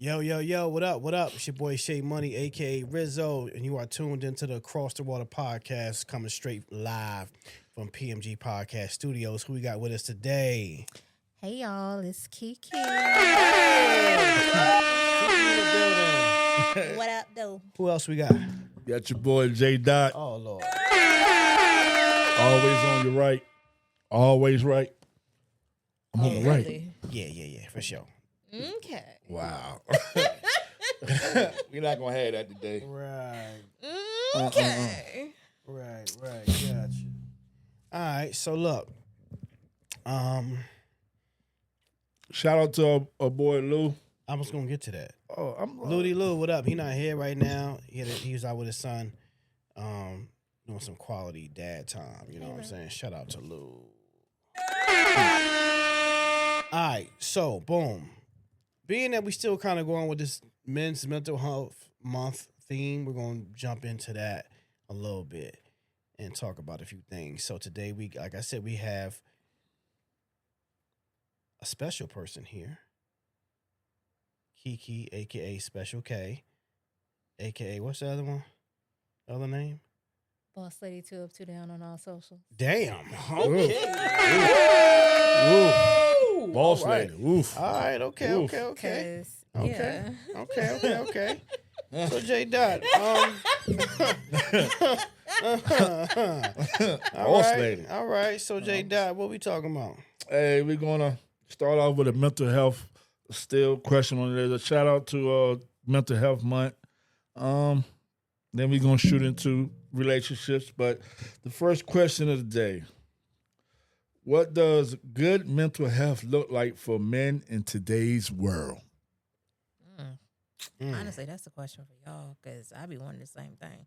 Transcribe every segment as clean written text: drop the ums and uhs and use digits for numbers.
Yo, yo, yo, what up? What up? It's your boy Shay Money, aka Rizzo, and you are tuned into the Across the Water podcast coming straight live from PMG Podcast Studios. Who we got with us today? Hey y'all, it's Kiki. What up, though? Who else we got? Got your boy J Dot. Oh, Lord. Always on your right. Always right. I'm on the right. Really? Yeah, for sure. Okay. Wow. We're not gonna have that today. Right, Okay. right, gotcha. All right, so look. Shout out to our boy Lou. I was gonna get to that. Oh, I'm Ludi Lou, what up? He not here right now. He was out with his son, doing some quality dad time. You know what I'm saying? Shout out to Lou. All right, so boom. Being that we still kind of going with this men's mental health month theme, we're gonna jump into that a little bit and talk about a few things. So today like I said, we have a special person here. Kiki, aka Special K, aka what's the other one? Other name? Boss Lady 2 Up 2 Down on all socials. Damn. Okay. Ooh. Boss All right. lady. Oof. All right. Okay. Oof. Okay. Cause Okay. yeah. Okay. So J Dot. Boss lady. All right. So J Dot, what we talking about? Hey, we're gonna start off with a mental health still question on there. A shout out to Mental Health Month. Then we're gonna shoot into relationships. But the first question of the day: what does good mental health look like for men in today's world? Honestly, that's a question for y'all because I be wanting the same thing.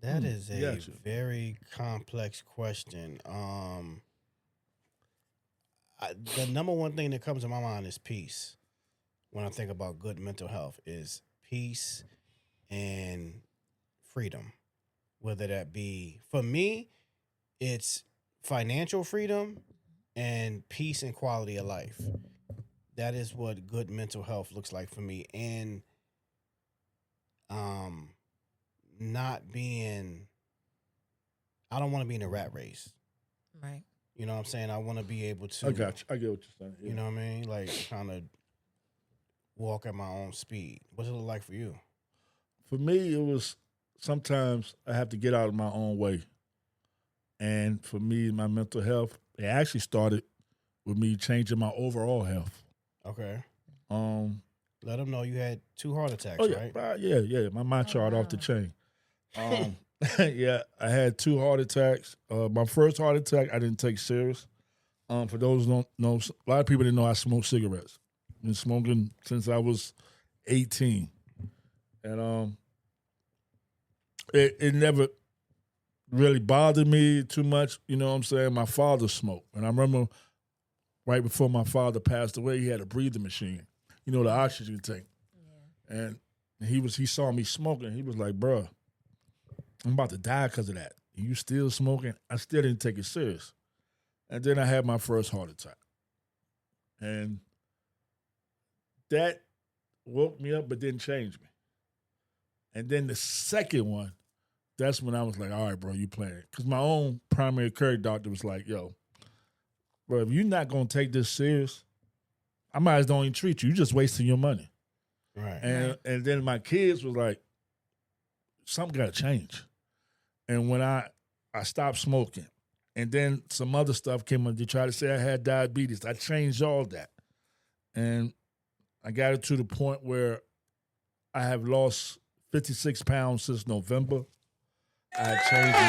That is a Gotcha. very complex question. The number one thing that comes to my mind is peace. When I think about good mental health, is peace and freedom. Whether that be, for me, it's financial freedom and peace and quality of life. That is what good mental health looks like for me. And not being, I don't want to be in a rat race. Right. You know what I'm saying? I want to be able to, I got you. I get what you're saying. you know what I mean? Like kind of walk at my own speed. What's it look like for you? For me, it was sometimes I have to get out of my own way. And for me, my mental health, it actually started with me changing my overall health. Okay. Oh Let them know you had 2 heart attacks, yeah, right? yeah. My mind chart off the wow. chain. Yeah, I had 2 heart attacks. My first heart attack I didn't take serious. For those who don't know, a lot of people didn't know I smoke cigarettes. Been smoking since I was 18, and it never really bothered me too much. You know what I'm saying? My father smoked, and I remember right before my father passed away, he had a breathing machine. You know, the oxygen tank, Yeah. and he saw me smoking. He was like, "Bruh, I'm about to die because of that. You still smoking?" I still didn't take it serious. And then I had my first heart attack. And that woke me up but didn't change me. And then the second one, that's when I was like, all right, bro, you playing. Because my own primary care doctor was like, yo, bro, if you're not going to take this serious, I might as well don't even treat you. You're just wasting your money. Right. And then my kids was like, something got to change. And when I stopped smoking, and then some other stuff came up. They tried to say I had diabetes. I changed all that. And I got it to the point where I have lost 56 pounds since November. I had changed my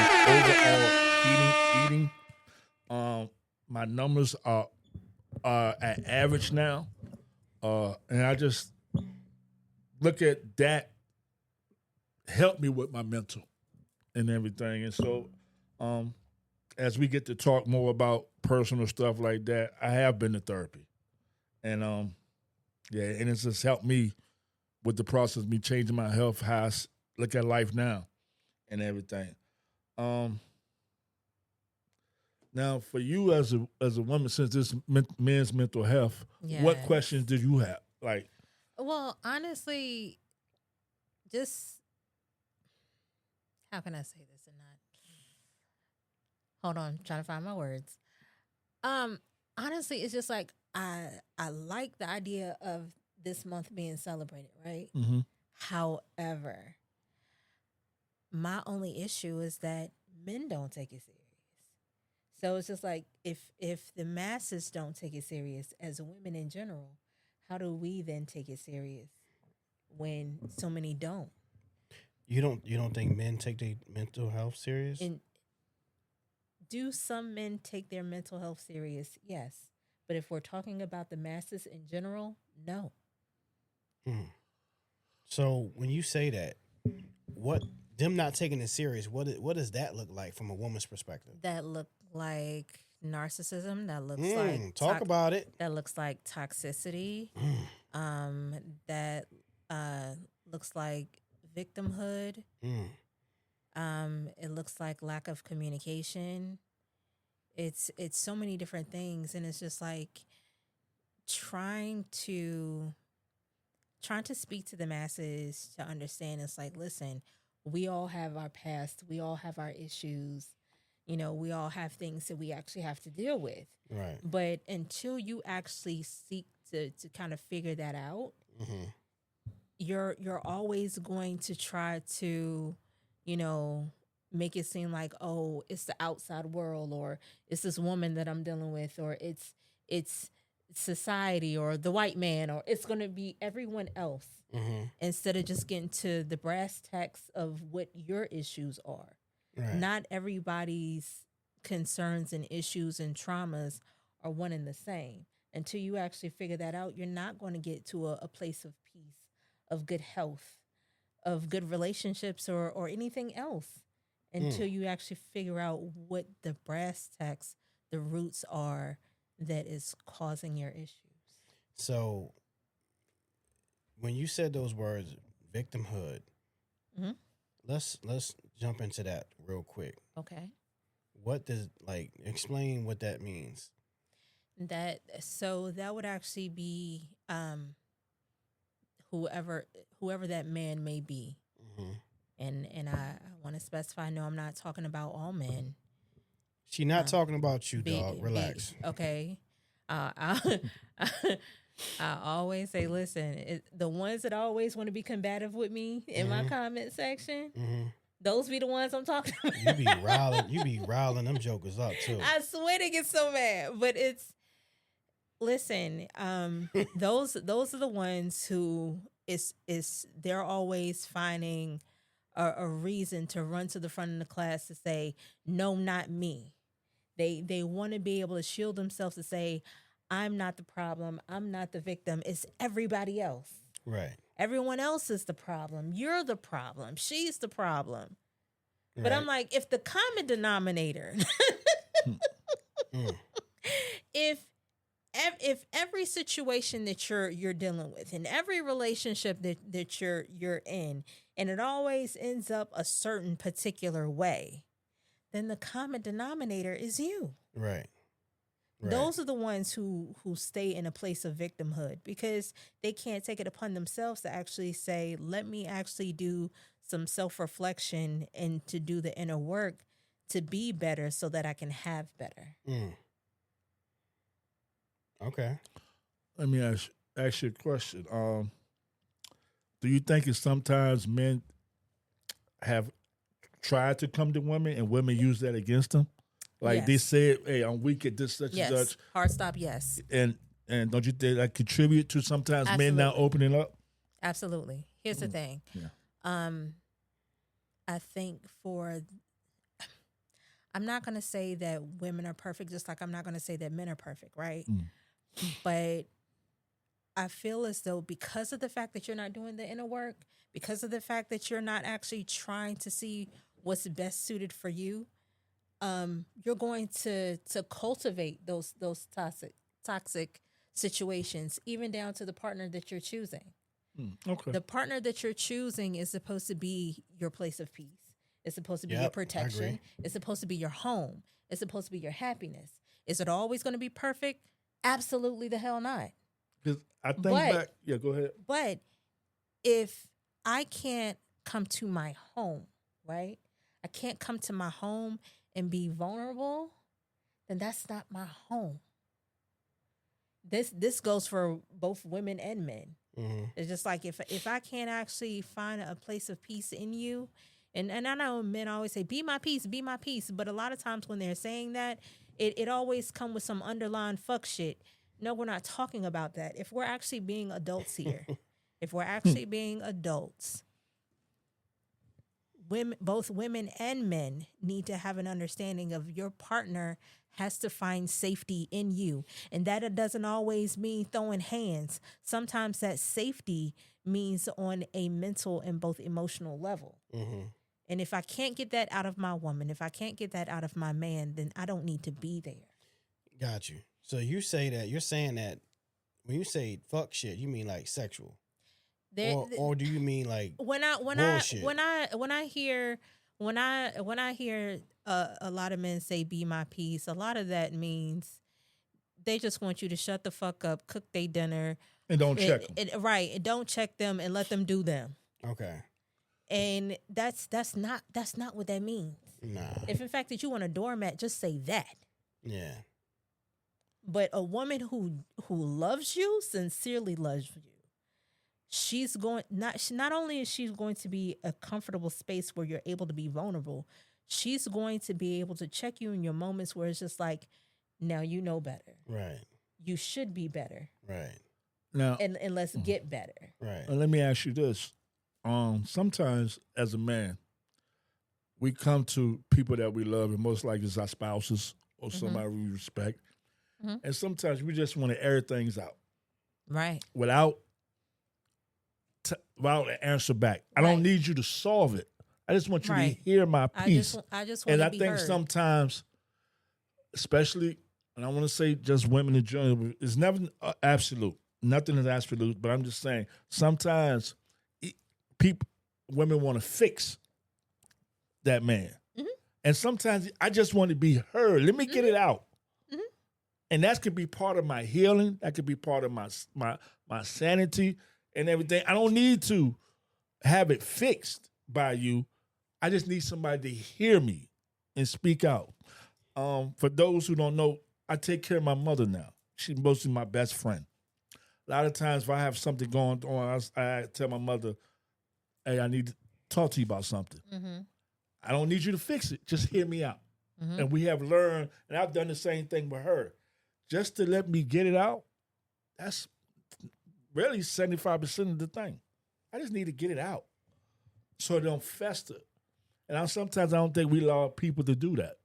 overall eating. My numbers are at average now. And I just look at that help me with my mental and everything. And so as we get to talk more about personal stuff like that, I have been to therapy. And and it's just helped me with the process of me changing my health, how I look at life now and everything. Now, for you as a woman, since this men's mental health, what Yes. questions do you have? Like, Well, honestly, just how can I say this and not? Hold on, trying to find my words. Um, Honestly, it's just like I like the idea of this month being celebrated, right? Mm-hmm. However, my only issue is that men don't take it serious. So it's just like if the masses don't take it serious as women in general, how do we then take it serious when so many don't? You don't think men take their mental health serious? And do some men take their mental health serious? Yes. But if we're talking about the masses in general, no. Hmm. So when you say that, what them not taking it serious, what does that look like from a woman's perspective? That look like narcissism. That looks like Talk about it. that looks like toxicity. That looks like victimhood. Mm. It looks like lack of communication. It's so many different things, and it's just like trying to trying to speak to the masses to understand. It's like, listen, we all have our past, we all have our issues, we all have things that we actually have to deal with. Right. But until you actually seek to kind of figure that out, Mm-hmm. you're always going to try to, make it seem like, oh, it's the outside world, or it's this woman that I'm dealing with, or it's society or the white man, or it's going to be everyone else, Mm-hmm. instead of just getting to the brass tacks of what your issues are. Right. Not everybody's concerns and issues and traumas are one and the same. Until you actually figure that out, you're not going to get to a place of peace, of good health, of good relationships, or anything else until you actually figure out what the brass tacks, the roots are that is causing your issues. So when you said those words, victimhood, Mhm. let's jump into that real quick. Okay. What does explain what that means? That would actually be whoever that man may be. Mm-hmm. And I want to specify, no, I'm not talking about all men. She not talking about you, Be- dog. be- Relax. okay. I, I always say, listen, the ones that always want to be combative with me in my comment section, Mm-hmm. those be the ones I'm talking about. You be riling them jokers up too. I swear to get so mad, but listen, those are the ones who they're always finding a reason to run to the front of the class to say, no, not me. They want to be able to shield themselves to say, I'm not the problem, I'm not the victim, it's everybody else. Right. Everyone else is the problem. You're the problem. She's the problem. Right. But I'm like, if the common denominator, Mm. if every situation that you're dealing with, and every relationship that you're in, and it always ends up a certain particular way, then the common denominator is you. Right. Those are the ones who stay in a place of victimhood because they can't take it upon themselves to actually say, let me actually do some self-reflection and to do the inner work to be better so that I can have better. Mm. Okay. Let me ask you a question. Do you think it's sometimes men have tried to come to women and women use that against them? Like they Yes. said, "Hey, I'm weak at this, such Yes. and such," Hard stop. Yes. and don't you think that contribute to sometimes men not Absolutely. opening up? Absolutely. Here's the thing. Yeah. I think I'm not going to say that women are perfect, just like I'm not going to say that men are perfect, right? But I feel as though because of the fact that you're not doing the inner work, because of the fact that you're not actually trying to see what's best suited for you, you're going to cultivate those toxic situations, even down to the partner that you're choosing. Okay. The partner that you're choosing is supposed to be your place of peace. It's supposed to be your Yep, I protection. agree. It's supposed to be your home. It's supposed to be your happiness. Is it always going to be perfect? Absolutely the hell not. Because I think But- back. Yeah, go ahead. But if I can't come to my home, right? I can't come to my home and be vulnerable, then that's not my home. This goes for both women and men. Mm-hmm. It's just like if I can't actually find a place of peace in you, and I know men always say, be my peace, but a lot of times when they're saying that, it always come with some underlying fuck shit. No, we're not talking about that. If we're actually being adults here, if we're actually being adults, both women and men need to have an understanding of your partner has to find safety in you. And that it doesn't always mean throwing hands. Sometimes that safety means on a mental and both emotional level. Mm-hmm. And if I can't get that out of my woman, if I can't get that out of my man, then I don't need to be there. Got you. So you're saying that when you say fuck shit, you mean like sexual, or do you mean like bullshit? When I hear a lot of men say "be my peace," a lot of that means they just want you to shut the fuck up, cook their dinner, And don't check them. right? And don't check them and let them do them. Okay. And that's not what that means. Nah. If in fact that you want a doormat, just say that. Yeah. But a woman who loves you, sincerely loves you, she's going not only is she going to be a comfortable space where you're able to be vulnerable, she's going to be able to check you in your moments where it's just like, now you know better. Right. You should be better. Right. Now, And let's get better. Right. let me ask you this. Sometimes as a man, we come to people that we love, and most likely it's our spouses or somebody we respect. Mhm. And sometimes we just want to air things out Right. without an answer back. I Right. don't need you to solve it. I just want you Right. to hear my piece. I just want And to I be think heard. sometimes, especially, and I want to say just women in general, it's never absolute. Nothing is absolute, but I'm just saying sometimes women want to fix that man. Mhm. And sometimes I just want to be heard. Let me get it out. Mhm. And that could be part of my healing. That could be part of my sanity and everything. I don't need to have it fixed by you. I just need somebody to hear me and speak out. For those who don't know, I take care of my mother now. She's mostly my best friend. A lot of times if I have something going on, I tell my mother, hey, I need to talk to you about something. Mm-hmm. I don't need you to fix it. Just hear me out. Mhm. And we have learned, and I've done the same thing with her. Just to let me get it out, that's really 75% of the thing. I just need to get it out so it don't fester. And sometimes I don't think we allow people to do that.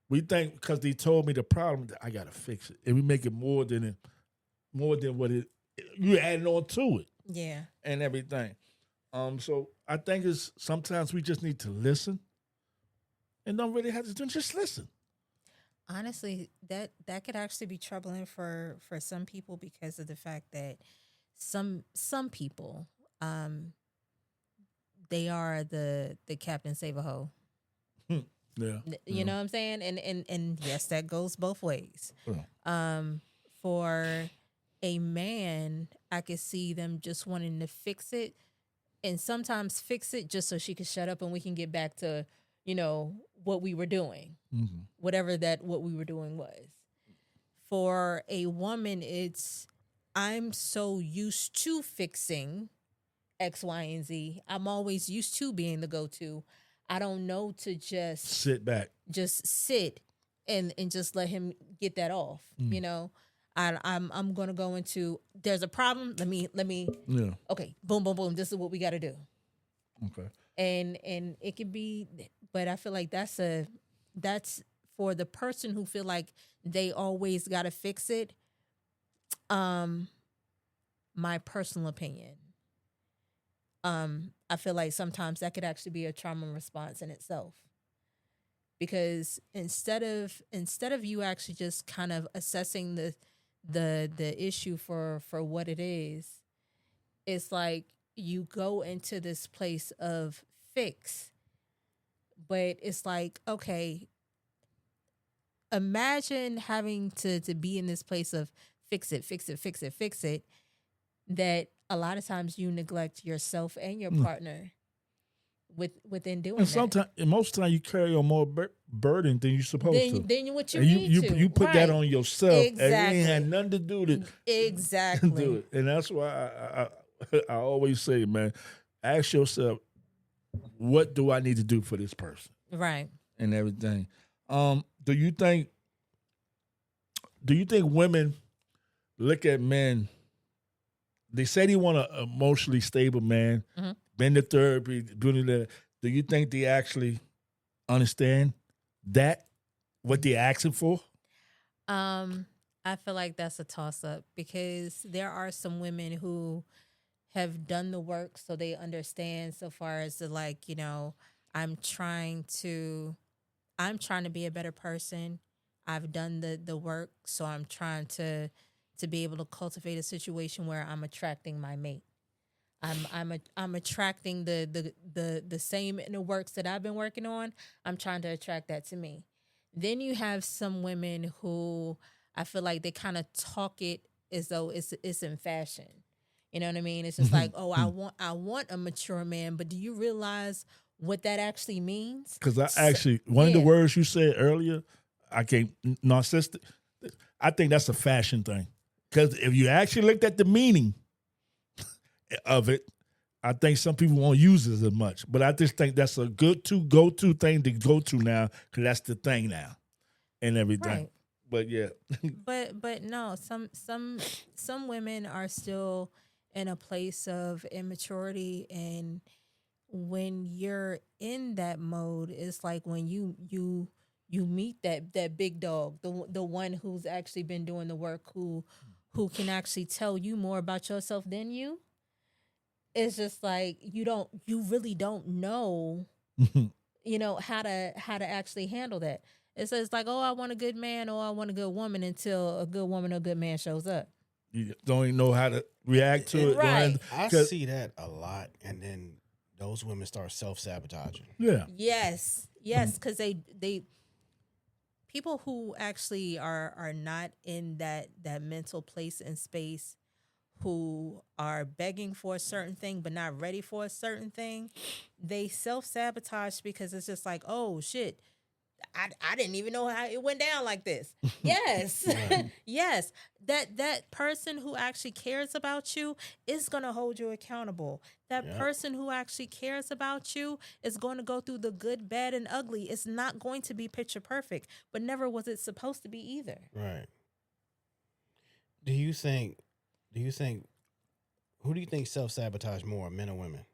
We think because they told me the problem, that I got to fix it. And we make it more than what you're adding on to it Yeah. and everything. So I think it's sometimes we just need to listen and don't really have to do just listen. Honestly, that could actually be troubling for some people because of the fact that some people they are the Captain Save-A-Ho. Yeah. You know what I'm saying? And yes, that goes both ways. Yeah. For a man, I could see them just wanting to fix it, and sometimes fix it just so she could shut up and we can get back to, what we were doing, Mm-hmm. whatever what we were doing was. For a woman, it's I'm so used to fixing X, Y, and Z. I'm always used to being the go-to. I don't know to just Sit back. sit and just let him get that off. I'm gonna go into there's a problem. Let me Yeah. okay, boom, boom, boom. This is what we gotta do. Okay. And it could be, but I feel like that's for the person who feel like they always gotta fix it. My personal opinion. I feel like sometimes that could actually be a trauma response in itself. Because instead of you actually just kind of assessing the issue for what it is, it's like you go into this place of fix. But it's like, okay, imagine having to be in this place of fix it, fix it, fix it, fix it. that a lot of times you neglect yourself and your partner within doing And that. sometimes, and most of the time, you carry on more burden than you're supposed to. Then what you And need to. you put that Right. on yourself, and it ain't had Exactly. nothing to do to Exactly. do it. And that's why I always say, man, ask yourself, what do I need to do for this person Right. and everything. Do you think women look at men? They say they want an emotionally stable man, Mhm. been to therapy, doing that. Do you think they actually understand that what they're asking for? I feel like that's a toss up because there are some women who have done the work so they understand so far as to like, I'm trying to be a better person. I've done the work, so I'm trying to be able to cultivate a situation where I'm attracting my mate. I'm attracting the same inner works that I've been working on. I'm trying to attract that to me. Then you have some women who I feel like they kind of talk it as though it's in fashion. You know what I mean? It's just like, oh, I want a mature man, but do you realize what that actually means? Because one of the Yeah. words you said earlier, I can't narcissistic. I think that's a fashion thing. Because if you actually looked at the meaning of it, I think some people won't use it as much. But I just think that's a good go-to thing to go to now, because that's the thing now and everything. Right. But yeah. But no, some women are still in a place of immaturity, and when you're in that mode, it's like when you meet that big dog, the one who's actually been doing the work, who can actually tell you more about yourself than you. It's just like you really don't know, how to actually handle that. It's like, oh, I want a good man or I want a good woman, until a good woman or a good man shows up. You don't even know how to react to it. Right. I see that a lot, and then those women start self-sabotaging. Yeah. Yes, because they people who actually are not in that mental place and space, who are begging for a certain thing but not ready for a certain thing, they self-sabotage because it's just like, oh shit, I didn't even know how it went down like this. Yes. Yes. That person who actually cares about you is going to hold you accountable. That person who actually cares about you is going to go through the good, bad, and ugly. It's not going to be picture perfect, but never was it supposed to be either. Right. Do you think who do you think self-sabotage more, men or women?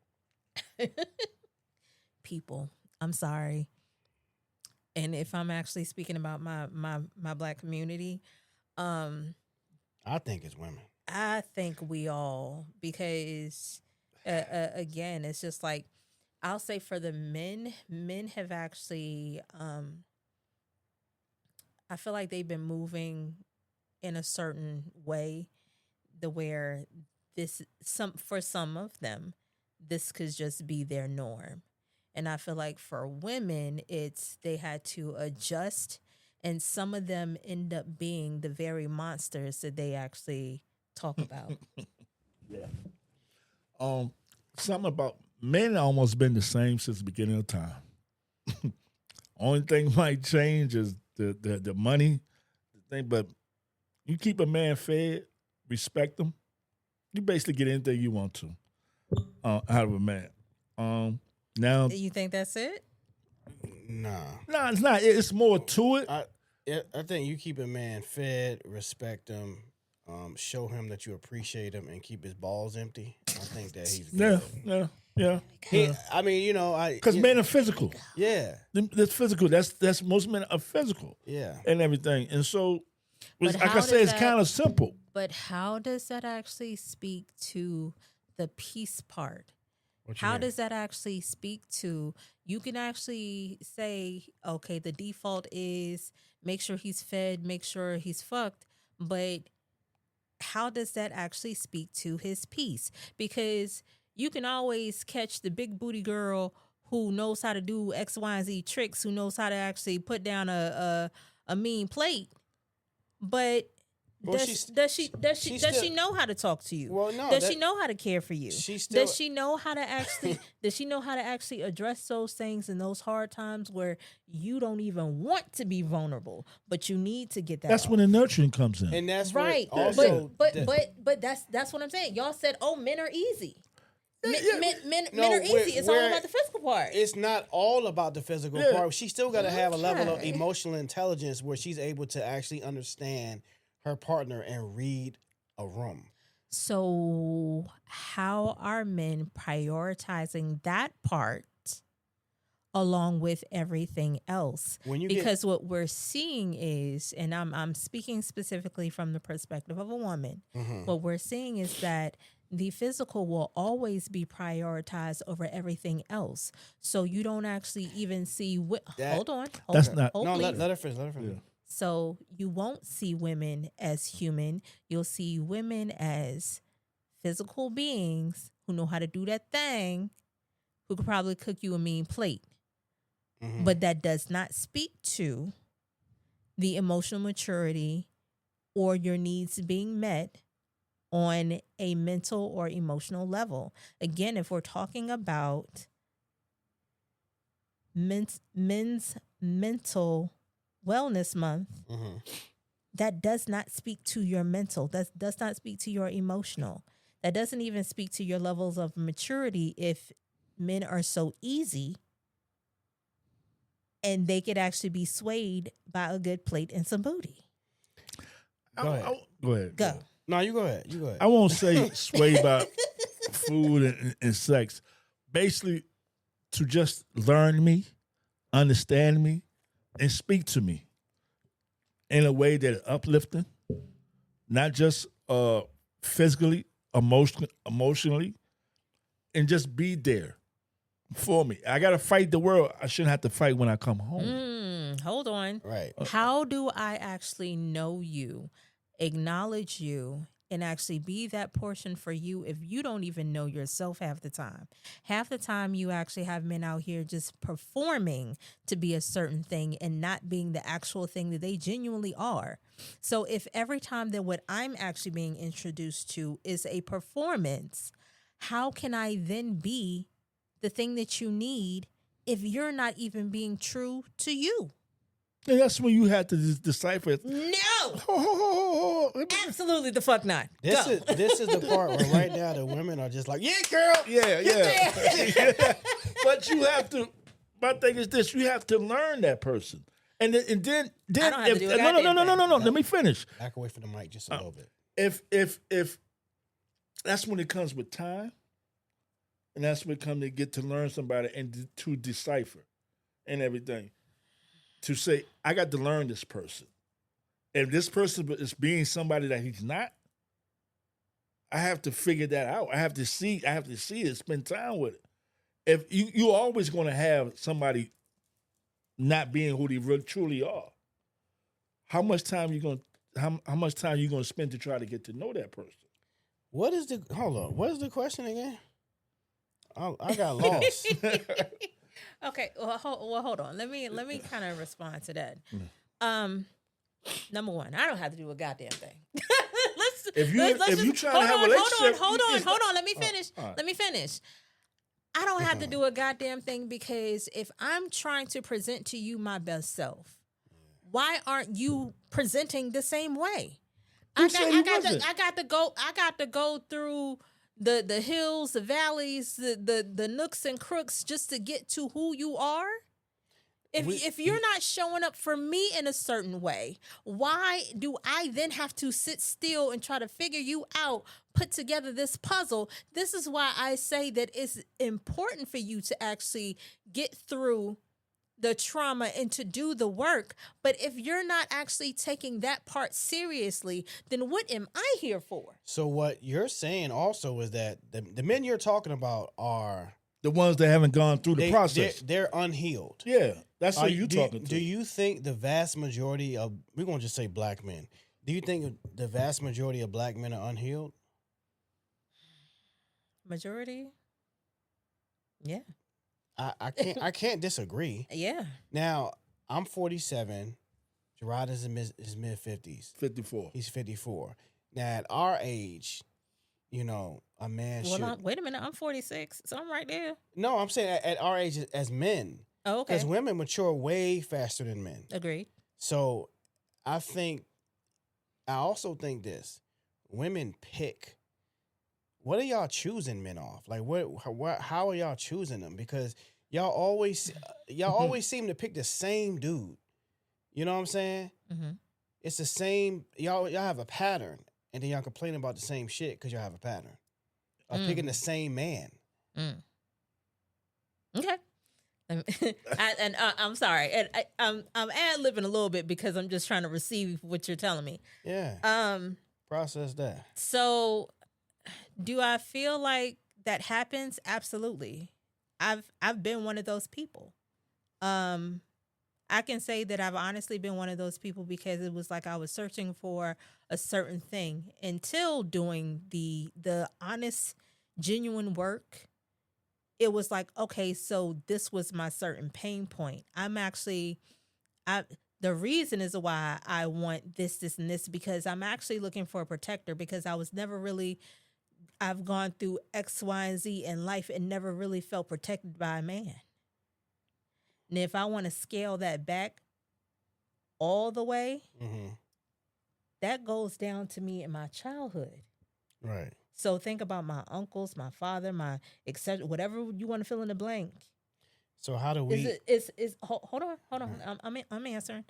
People. I'm sorry. And if I'm actually speaking about my Black community, I think it's women. I think we all, because again, it's just like, I'll say for the men have actually, I feel like they've been moving in a certain way, where for some of them, this could just be their norm. And I feel like for women, they had to adjust, and some of them end up being the very monsters that they actually talk about. Yeah. Something about men almost been the same since the beginning of time. Only thing might change is the money thing, but you keep a man fed, respect him, you basically get anything you want to out of a man. Now, You think that's it? Nah. no, it's not. It's more to it. I think you keep a man fed, respect him, show him that you appreciate him, and keep his balls empty. I think that he's good. Yeah. I mean, Because men are physical. Yeah. That's physical. That's most men are physical. Yeah. And everything. And so, But like how I say, does it's kind of simple. But how does that actually speak to the peace part? What you How mean? does that actually speak to, you can actually say, okay, the default is make sure he's fed, make sure he's fucked, but how does that actually speak to his peace? Because you can always catch the big booty girl who knows how to do X, Y, and Z tricks, who knows how to actually put down a mean plate, but Well, does she still- know how to talk to you? Well, no. Does she know how to care for you? She still. Does she know how to actually address those things in those hard times where you don't even want to be vulnerable, but you need to get that That's off? when the nurturing comes in. And that's Right. what also. But that's what I'm saying. Y'all said, "Oh, men are easy." Men No, are easy. It's all where- about the physical part. It's not all about the physical Yeah. part. She still got to have a level of Okay. emotional intelligence where she's able to actually understand her partner and read a room. So, how are men prioritizing that part along with everything else? When you Because what we're seeing is, and I'm speaking specifically from the perspective of a woman, what we're seeing is that the physical will always be prioritized over everything else. So you don't actually even see. That- Hold on. That's not- Hold, No, please. let her finish. Let her finish. So you won't see women as human. You'll see women as physical beings who know how to do that thing, who could probably cook you a mean plate. Mhm. But that does not speak to the emotional maturity or your needs being met on a mental or emotional level. Again, if we're talking about men's mental wellness month, Mhm. that does not speak to your mental. That does not speak to your emotional. That doesn't even speak to your levels of maturity if men are so easy and they could actually be swayed by a good plate and some booty. Go ahead. Go ahead. Go. No, you go ahead. You go ahead. I won't say sway about food and sex. Basically, to just learn me, understand me, and speak to me in a way that is uplifting, not just physically, emotionally, and just be there for me. I gotta fight the world. I shouldn't have to fight when I come home. Hold on. Right. How do I actually know you, acknowledge you, and actually be that portion for you if you don't even know yourself half the time? Half the time you actually have men out here just performing to be a certain thing and not being the actual thing that they genuinely are. So if every time that what I'm actually being introduced to is a performance, how can I then be the thing that you need if you're not even being true to you? And that's when you have to decipher. No, absolutely the fuck not. This Go. is the part where right now the women are just like, yeah, girl. Yeah. But you have to. My thing is this: you have to learn that person, and then I don't have if to do a no. goddamn thing. Let me finish. Back away from the mic just a little bit. If that's when it comes with time, and that's when it comes to get to learn somebody and to decipher and everything. To say, I got to learn this person. If this person is being somebody that he's not, I have to figure that out. I have to see it, spend time with it. If you're always going to have somebody not being who they really truly are, how much time you going to spend to try to get to know that person? Hold on. What is the question again? I got lost. Okay, well, hold on. Let me kind of respond to that. Number one, I don't have to do a goddamn thing. If you trying to have a relationship, hold on. Let me finish. all right. Let me finish. I don't have to do a goddamn thing because if I'm trying to present to you my best self, why aren't you presenting the same way? Who said he wasn't? I got to go through the hills, the valleys, the nooks and crooks just to get to who you are. If you're not showing up for me in a certain way, why do I then have to sit still and try to figure you out, put together this puzzle? This is why I say that it's important for you to actually get through the trauma and to do the work. But if you're not actually taking that part seriously, then what am I here for? So what you're saying also is that the men you're talking about are the ones that haven't gone through the process. They're unhealed. Yeah, that's who you talking to. Do you think the vast majority of, we're going to just say black men, do you think the vast majority of black men are unhealed? Majority? Yeah. I can't disagree. Yeah. Now, I'm 47, Gerard is in his mid 50s. 54. He's 54. Now at our age, a man should. Wait a minute. I'm 46, so I'm right there. No, I'm saying at our age as men, Oh, okay. because women mature way faster than men. Agreed. So I also think this: women pick. What are y'all choosing men off? Like how are y'all choosing them? Because y'all always seem to pick the same dude. You know what I'm saying? Mm-hmm. It's the same. Y'all have a pattern, and then y'all complain about the same shit because y'all have a pattern of picking the same man. Okay. I'm sorry, and I'm ad-libbing a little bit because I'm just trying to receive what you're telling me. Yeah. Process that. So, do I feel like that happens? Absolutely. I've been one of those people. I can say that I've honestly been one of those people because it was like I was searching for a certain thing until doing the honest, genuine work. It was like, okay, so this was my certain pain point. The reason is why I want this, and this, because I'm actually looking for a protector because I was never really, I've gone through X, Y, and Z in life and never really felt protected by a man. And if I want to scale that back all the way, that goes down to me in my childhood. Right. So think about my uncles, my father, my etc. Whatever you want to fill in the blank. So how do we? Hold on. I'm answering.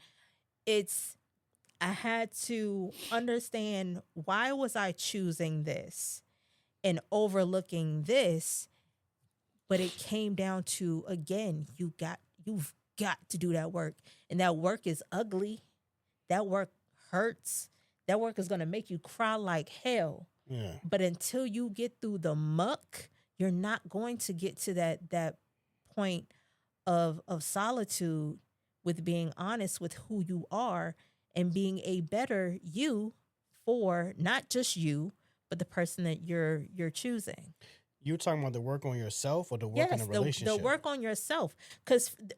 I had to understand, why was I choosing this and overlooking this, but it came down to, again, you've got to do that work, and that work is ugly. That work hurts. That work is going to make you cry like hell. Yeah. But until you get through the muck, you're not going to get to that point of solitude, with being honest with who you are and being a better you for not just you, but the person that you're choosing. You're talking about the work on yourself or the work in a relationship? The work on yourself.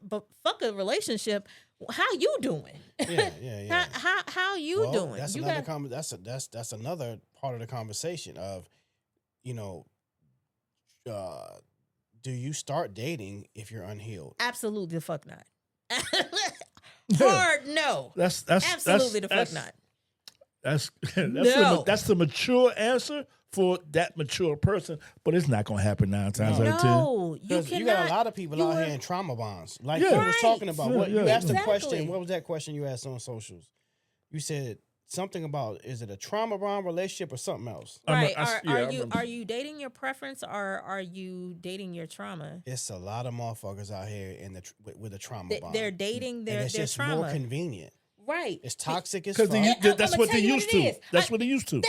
But fuck a relationship. How you doing? Yeah. How you doing? That's another that's another part of the conversation of, do you start dating if you're unhealed? Absolutely the fuck not. Hard no. That's absolutely the fuck not. That's No. that's the mature answer for that mature person, but it's not going to happen 9 times out of 10. No, Because you got a lot of people out here in trauma bonds. Like you was talking about. You asked a question. What was that question you asked on socials? You said something about, is it a trauma bond relationship or something else? Right. Are you dating your preference, or are you dating your trauma? It's a lot of motherfuckers out here with a trauma bond. They're dating their it's just trauma. more convenient. Right. It's toxic as Because fuck. that's what they used to. That's what they used to.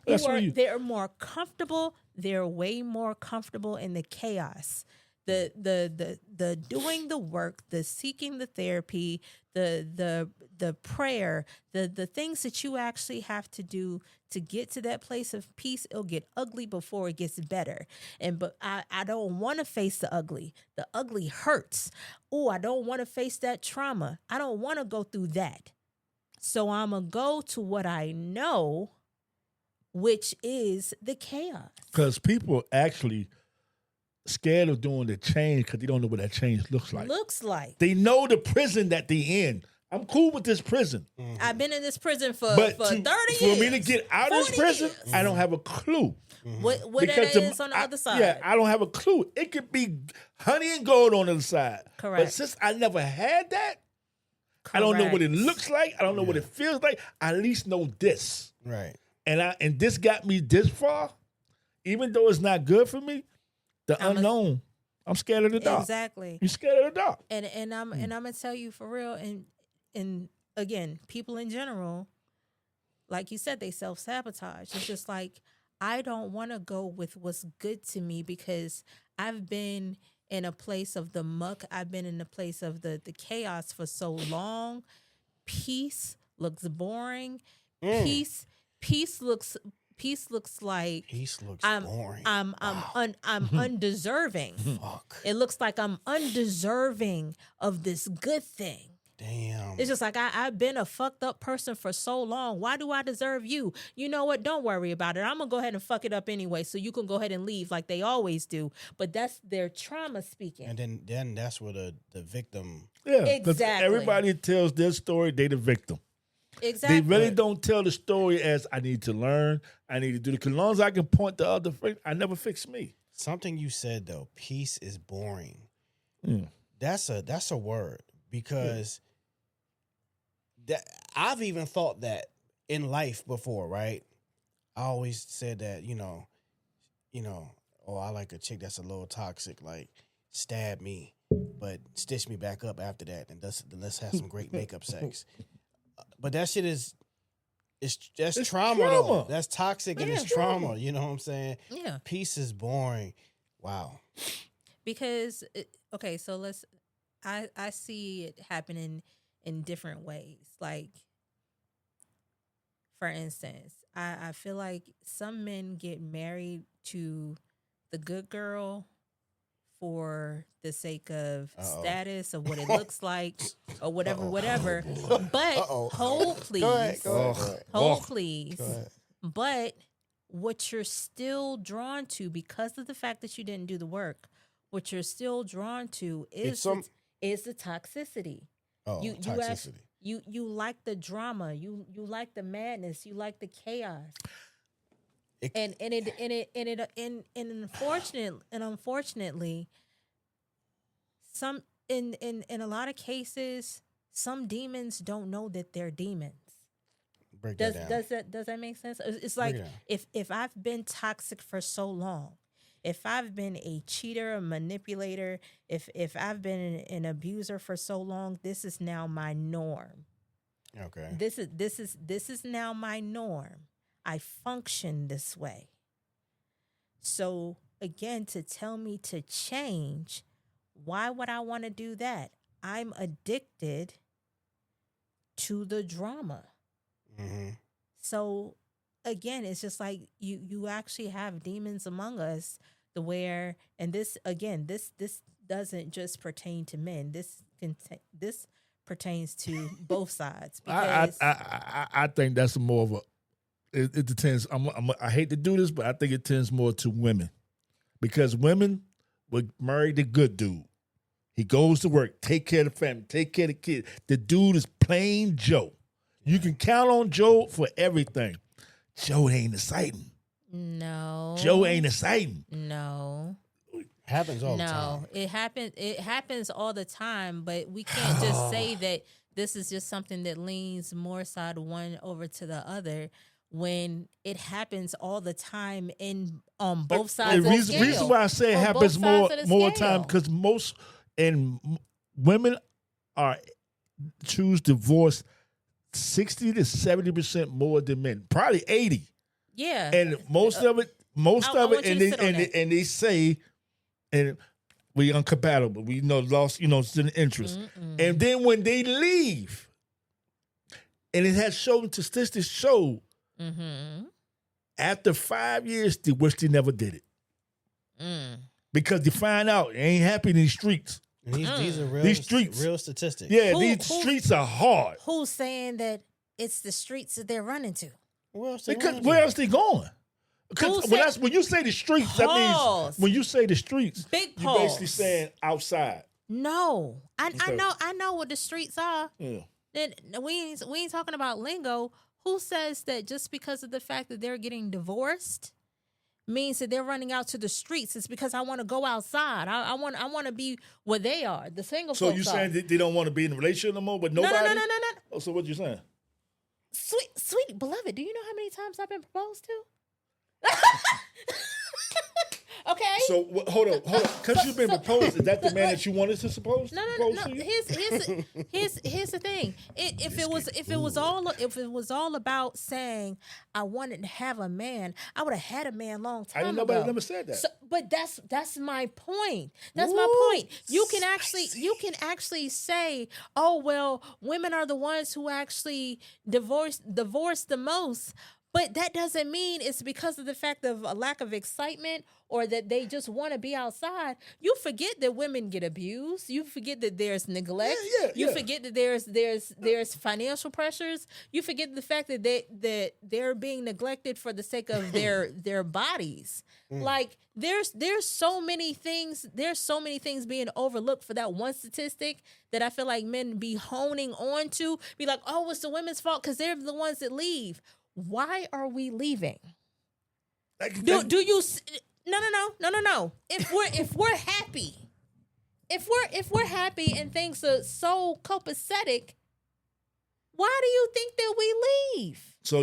They're more comfortable. They're way more comfortable in the chaos. The doing the work, the seeking the therapy, the prayer, the things that you actually have to do to get to that place of peace. It'll get ugly before it gets better. But I don't want to face the ugly. The ugly hurts. Oh, I don't want to face that trauma. I don't want to go through that. So I'm going to go to what I know, which is the chaos. Because people actually scared of doing the change because they don't know what that change looks like. They know the prison that they in. I'm cool with this prison. Mm-hmm. I've been in this prison for 30 years. For me to get out of this prison, I don't have a clue. Mm-hmm. What that is on the other side. Yeah, I don't have a clue. It could be honey and gold on the other side. Correct. But since I never had that, I don't know what it looks like. I don't know what it feels like. I at least know this. Right. And this got me this far, even though it's not good for me. The unknown. I'm scared of the dark. Exactly. You're scared of the dark. And I'm gonna tell you for real. And again, people in general, like you said, they self-sabotage. It's just like, I don't want to go with what's good to me because I've been in a place of the muck. I've been in a place of the chaos for so long. Peace looks boring. Peace looks like boring. I'm undeserving. Fuck. It looks like I'm undeserving of this good thing. Damn. It's just like I've been a fucked up person for so long. Why do I deserve you? You know what? Don't worry about it. I'm gonna go ahead and fuck it up anyway, so you can go ahead and leave like they always do. But that's their trauma speaking. And then that's where the victim. Yeah, because Exactly. everybody tells their story, they the victim. Exactly. They really don't tell the story as I need to learn, I need to do it. Because as long as I can point the other thing, I never fix me. Something you said though, peace is boring. Mm. That's a word because that I've even thought that in life before, right? I always said that, oh, I like a chick that's a little toxic, like stab me, but stitch me back up after that, and let's have some great makeup sex. But that shit that's It's trauma though. trauma. That's toxic and Yeah. it's trauma. You know what I'm saying? Yeah. Peace is boring. Wow. Because okay, so I see it happening in different ways. Like, for instance, I feel like some men get married to the good girl for the sake of Uh-oh. status or what it looks like or whatever, Uh-oh. whatever. Oh, boy. But Uh-oh. hold please. Go ahead. Go ahead. Hold please. Go ahead. But what you're still drawn to, because of the fact that you didn't do the work, what you're still drawn to is is the toxicity. Oh, You toxicity. you like the drama. You like the madness. You like the chaos. And unfortunately, some in a lot of cases, some demons don't know that they're demons. Break that down. Does that make sense? It's like Break it down. if I've been toxic for so long, if I've been a cheater, a manipulator, if I've been an abuser for so long, this is now my norm. Okay. This is now my norm. I function this way. So again, to tell me to change, why would I want to do that? I'm addicted to the drama. Mm-hmm. So again, it's just like you actually have demons among us, the where, and this doesn't just pertain to men. This pertains to both sides. Because I think that's more of a. It tends. I hate to do this, but I think it tends more to women, because women would marry the good dude. He goes to work, take care of the family, take care of the kids. The dude is plain Joe. You can count on Joe for everything. Joe ain't exciting. no, Joe ain't exciting. no. Happens all the No, time. it happens all the time, but we can't just say that this is just something that leans more side one over to the other when it happens all the time on both sides of the scale. Reason why I say it On happens both sides of the more scale. time, because women choose divorce 60 to 70% more than men, probably 80. Yeah. And most of it, I want you to sit on that. and they say, and we incompatible. We lost, it's an interest. And then when they leave, and it has shown statistics show, after 5 years, they wish they never did it. Because they find out it ain't happy in these streets. And these are real, These streets. real statistics. Yeah, Who- these who- streets are hard. Who's saying that it's the streets that they're running to? Where else they Because going where to? else they going? Who Because said- when you say the streets, that Pause. means when you say the streets, Big you basically pause. saying outside. No. I Okay. know what the streets are. Yeah. Then we ain't talking about lingo. Who says that just because of the fact that they're getting divorced means that they're running out to the streets? It's because I want to go outside. I want to be where they are. The single So folks you saying are. that they don't want to be in a relationship no more with No, nobody? no. Oh, so what you saying? Sweet beloved, do you know how many times I've been proposed to? Okay. So hold on. Because you've been proposed, is that the man that you wanted to propose No. propose to you? Here's the thing. If it was all about saying I wanted to have a man, I would have had a man long I time didn't know ago. nobody never said that. So, but that's my point. That's my point. You can actually say, oh well, women are the ones who actually divorce the most. But that doesn't mean it's because of the fact of a lack of excitement or that they just want to be outside. You forget that women get abused. You forget that there's neglect. You forget that there's financial pressures. You forget the fact that they're being neglected for the sake of their bodies. Like there's so many things. There's so many things being overlooked for that one statistic that I feel like men be honing on to. Be like, oh, it's the women's fault because they're the ones that leave. Why are we leaving? Do you? No. If we're happy, if we're happy and things are so copacetic, why do you think that we leave? So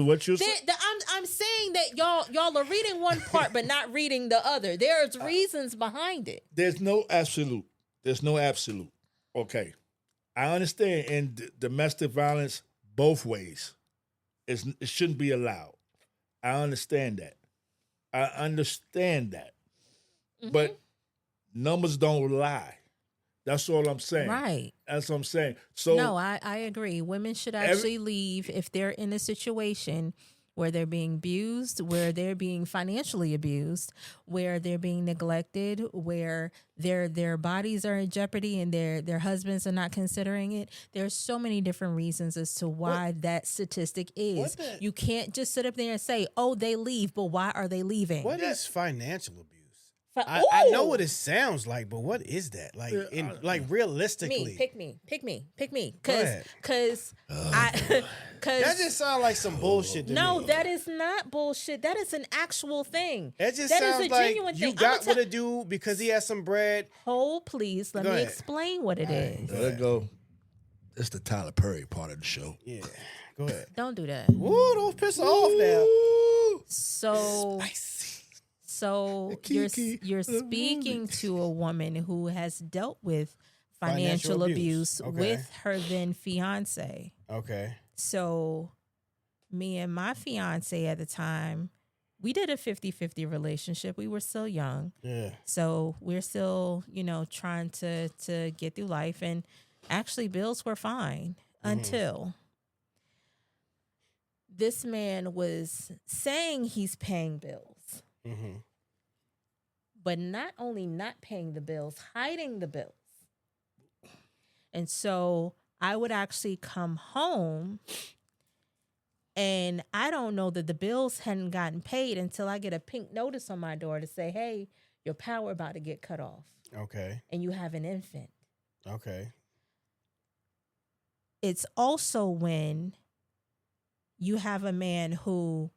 what you're saying? I'm saying that y'all are reading one part but not reading the other. There's reasons behind it. There's no absolute. Okay, I understand in domestic violence both ways. It shouldn't be allowed. I understand that. Mm-hmm. But numbers don't lie. That's all I'm saying. Right. That's what I'm saying. So no, I agree. Women should actually leave if they're in a situation where they're being abused, where they're being financially abused, where they're being neglected, where their bodies are in jeopardy and their husbands are not considering it. There's so many different reasons as to why that statistic is. You can't just sit up there and say, oh, they leave, but why are they leaving? What is financial abuse? I know what it sounds like, but what is that? Like, realistically, pick me, because that just sounds like some bullshit to no, me. that is not bullshit. That is an actual thing. That just that sounds is a like genuine you thing. got with a dude because he has some bread. Hold, please. Let me explain what it is. Let it go. It's the Tyler Perry part of the show. Yeah, go ahead. Don't do that. Woo, don't piss her off now. So you're speaking to a woman who has dealt with financial abuse with her then fiance. Okay. So me and my fiance at the time, we did a 50-50 relationship. We were still young. Yeah. So we're still, trying to get through life. And actually bills were fine until this man was saying he's paying bills. Mm-hmm. But not only not paying the bills, hiding the bills. And so I would actually come home and I don't know that the bills hadn't gotten paid until I get a pink notice on my door to say, hey, your power about to get cut off. Okay. And you have an infant. Okay. It's also when you have a man who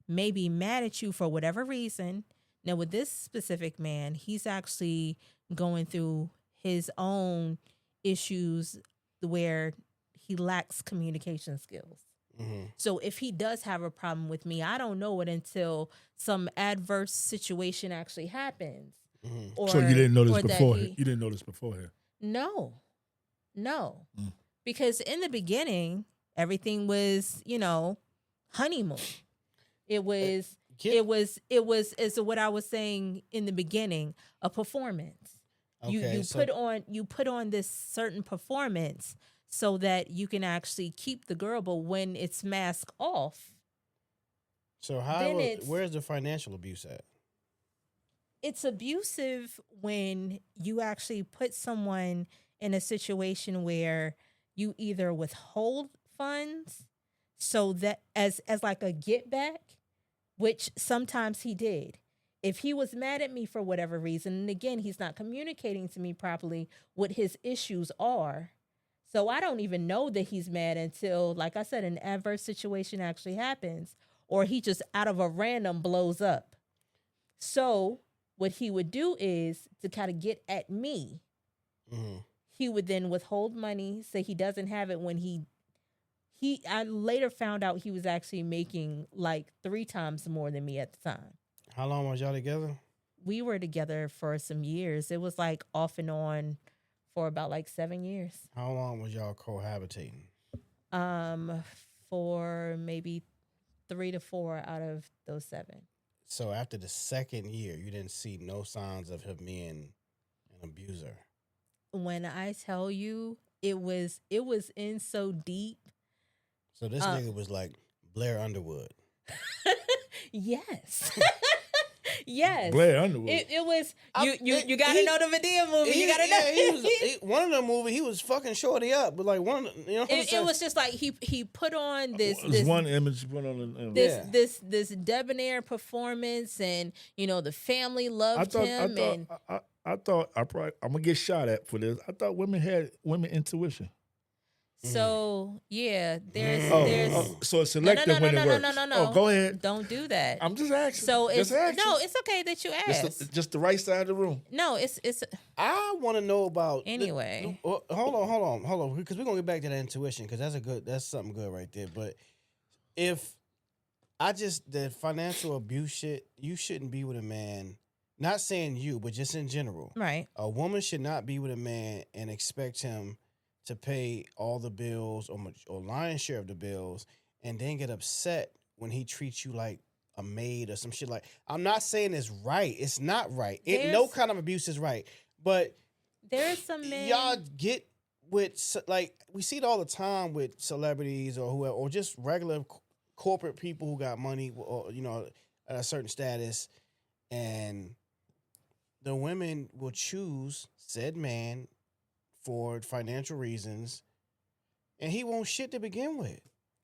may be mad at you for whatever reason. Now, with this specific man, he's actually going through his own issues where he lacks communication skills. Mm-hmm. So if he does have a problem with me, I don't know it until some adverse situation actually happens. Mm-hmm. So you didn't know this before? You didn't know this beforehand? No. Because in the beginning, everything was, honeymoon. It was what I was saying in the beginning, a performance. Okay, you put on this certain performance so that you can actually keep the girl, but when it's masked off. So where's the financial abuse at? It's abusive when you actually put someone in a situation where you either withhold funds so that as like a get back, which sometimes he did. If he was mad at me for whatever reason, and again, he's not communicating to me properly what his issues are. So I don't even know that he's mad until, like I said, an adverse situation actually happens, or he just out of a random blows up. So what he would do is to kind of get at me. Mm-hmm. He would then withhold money, say he doesn't have it when I later found out he was actually making like 3 times more than me at the time. How long was y'all together? We were together for some years. It was like off and on for about like 7 years. How long was y'all cohabitating? For maybe 3 to 4 out of those 7. So after the second year, you didn't see no signs of him being an abuser. When I tell you, it was in so deep. So this nigga was like Blair Underwood. Yes. Yes. Blair Underwood. It was you he- gotta know the Madea movie. You gotta know. One of the movie he was fucking shorty up, but like one, you know what I'm saying? It was just like he put on this There's one image you put on the. this debonair performance, and the family loved him. I'm gonna get shot at for this. I thought women had women intuition. So yeah, there's So it's selective when it works. No. Oh, go ahead. Don't do that. I'm just asking. So it's just asking. it's okay that you ask. Just the right side of the room. No, it's I want to know about anyway. hold on, because we're gonna get back to that intuition because that's something good right there. But if the financial abuse shit, you shouldn't be with a man. Not saying you, but just in general, Right. A woman should not be with a man and expect him to pay all the bills or lion's share of the bills, and then get upset when he treats you like a maid or some shit. Like, I'm not saying it's right. It's not right. No kind of abuse is right. But there's some men. Y'all get with, like, we see it all the time with celebrities or whoever, or just regular corporate people who got money, or at a certain status, and the women will choose said man for financial reasons, and he won't shit to begin with.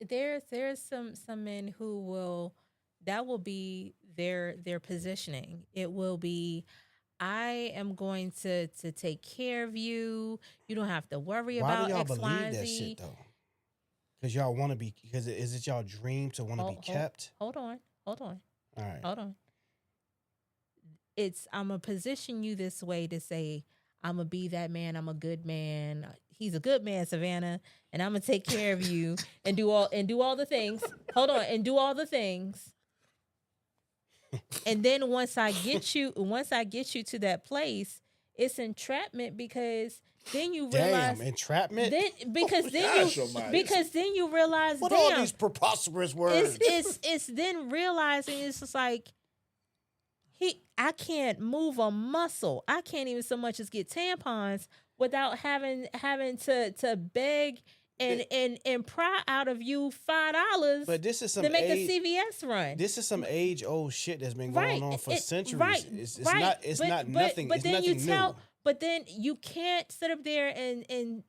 There's some men who will be their positioning. It will be, I am going to take care of you. You don't have to worry about Why X, do y'all Y, believe and that Z. shit though? Because y'all want to be. Because is it y'all dream to want to be kept? Hold on. All right. Hold on. I'm gonna position you this way to say, I'm gonna be that man. I'm a good man. He's a good man, Savannah, and I'm gonna take care of you and do all the things. Hold on, and do all the things. And then once I get you to that place, it's entrapment, because then you realize entrapment. Then you realize what all these preposterous words. It's then realizing it's just like, I can't move a muscle. I can't even so much as get tampons without having to beg and pry out of you $5. But this is some to make a CVS run. This is some age old shit that's been going on for centuries. Right. It's right. not. It's not nothing. But it's then nothing you tell. new. But then you can't sit up there and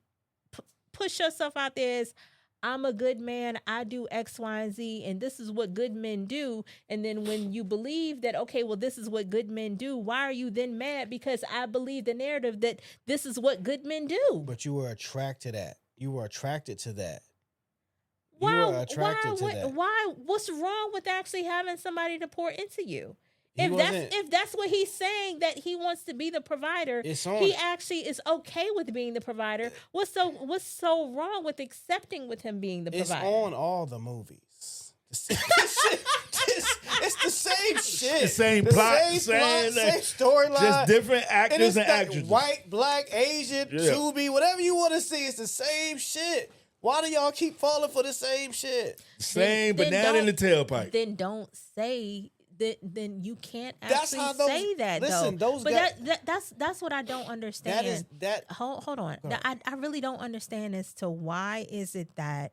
push yourself out there as, I'm a good man, I do X, Y, and Z, and this is what good men do. And then when you believe that, okay, well, this is what good men do, why are you then mad? Because I believe the narrative that this is what good men do. But you were attracted to that. You were attracted to that. Why? What's wrong with actually having somebody to pour into you? If that's what he's saying, that he wants to be the provider, he actually is okay with being the provider. What's so wrong with accepting with him being the provider? It's on all the movies. It's the same shit. The same plot, same storyline. Just different actors and actresses. White, black, Asian, Tubi, whatever you want to see, it's the same shit. Why do y'all keep falling for the same shit? Same banana in the tailpipe. Then don't say that. Then you can't actually say that. Listen, though. those but guys, that's what I don't understand. Hold on. I really don't understand as to why is it that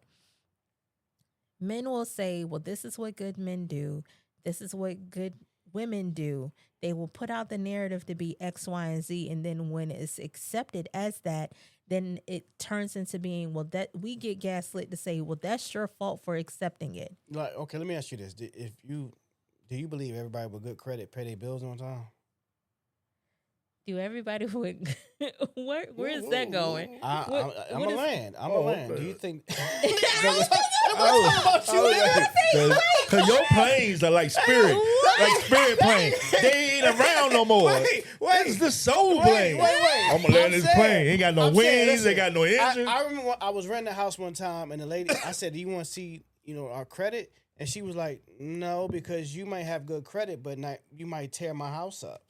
men will say, well, this is what good men do. This is what good women do. They will put out the narrative to be X, Y, and Z. And then when it's accepted as that, then it turns into being, well, that we get gaslit to say, well, that's your fault for accepting it. Like, okay, let me ask you this. Do you believe everybody with good credit pay their bills on time? Do everybody with where is that going? I'm a land. Do you think? Because your planes are like spirit planes. They ain't around no more. It's the soul plane. I'm gonna land this plane. Ain't got no wings. Ain't got no engine. I remember I was renting a house one time, and the lady, I said, "Do you want to see, our credit?" And she was like, "No, because you might have good credit, but you might tear my house up,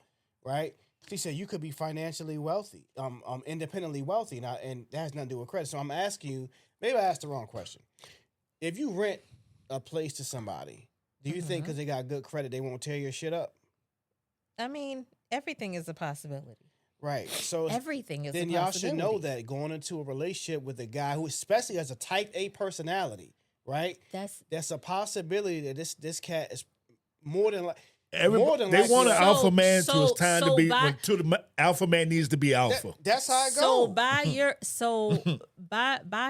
right?" She said, you could be financially wealthy, independently wealthy, and that has nothing to do with credit. So I'm asking you, maybe I asked the wrong question. If you rent a place to somebody, do you think because they got good credit, they won't tear your shit up? I mean, everything is a possibility. Right. So everything is then y'all should know that going into a relationship with a guy who especially has a type A personality, right? That's a possibility that this cat is more than like. They more than likely- want an alpha man so- till it's time to be so by- to the alpha man needs to be alpha. That's how it So goes. by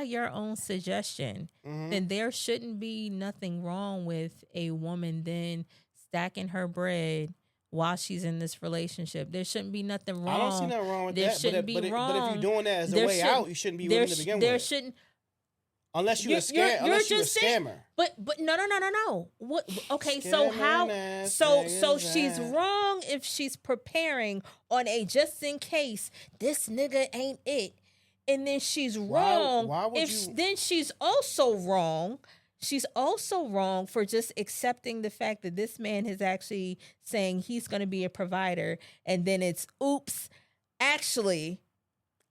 your own suggestion, then there shouldn't be nothing wrong with a woman then stacking her bread while she's in this relationship. There shouldn't be nothing wrong. I don't see nothing wrong with there that. shouldn't But be if wrong. you're doing that as a There way shouldn't- out, you shouldn't be with him to begin there with. shouldn't. Unless you're a You're scammer. saying- But no. What? Okay, so Scamming how? ass So niggas she's ass. wrong if she's preparing on a just in case this nigga ain't it, and then she's wrong. why would if you- then she's also wrong. She's also wrong for just accepting the fact that this man is actually saying he's going to be a provider, and then it's oops. Actually,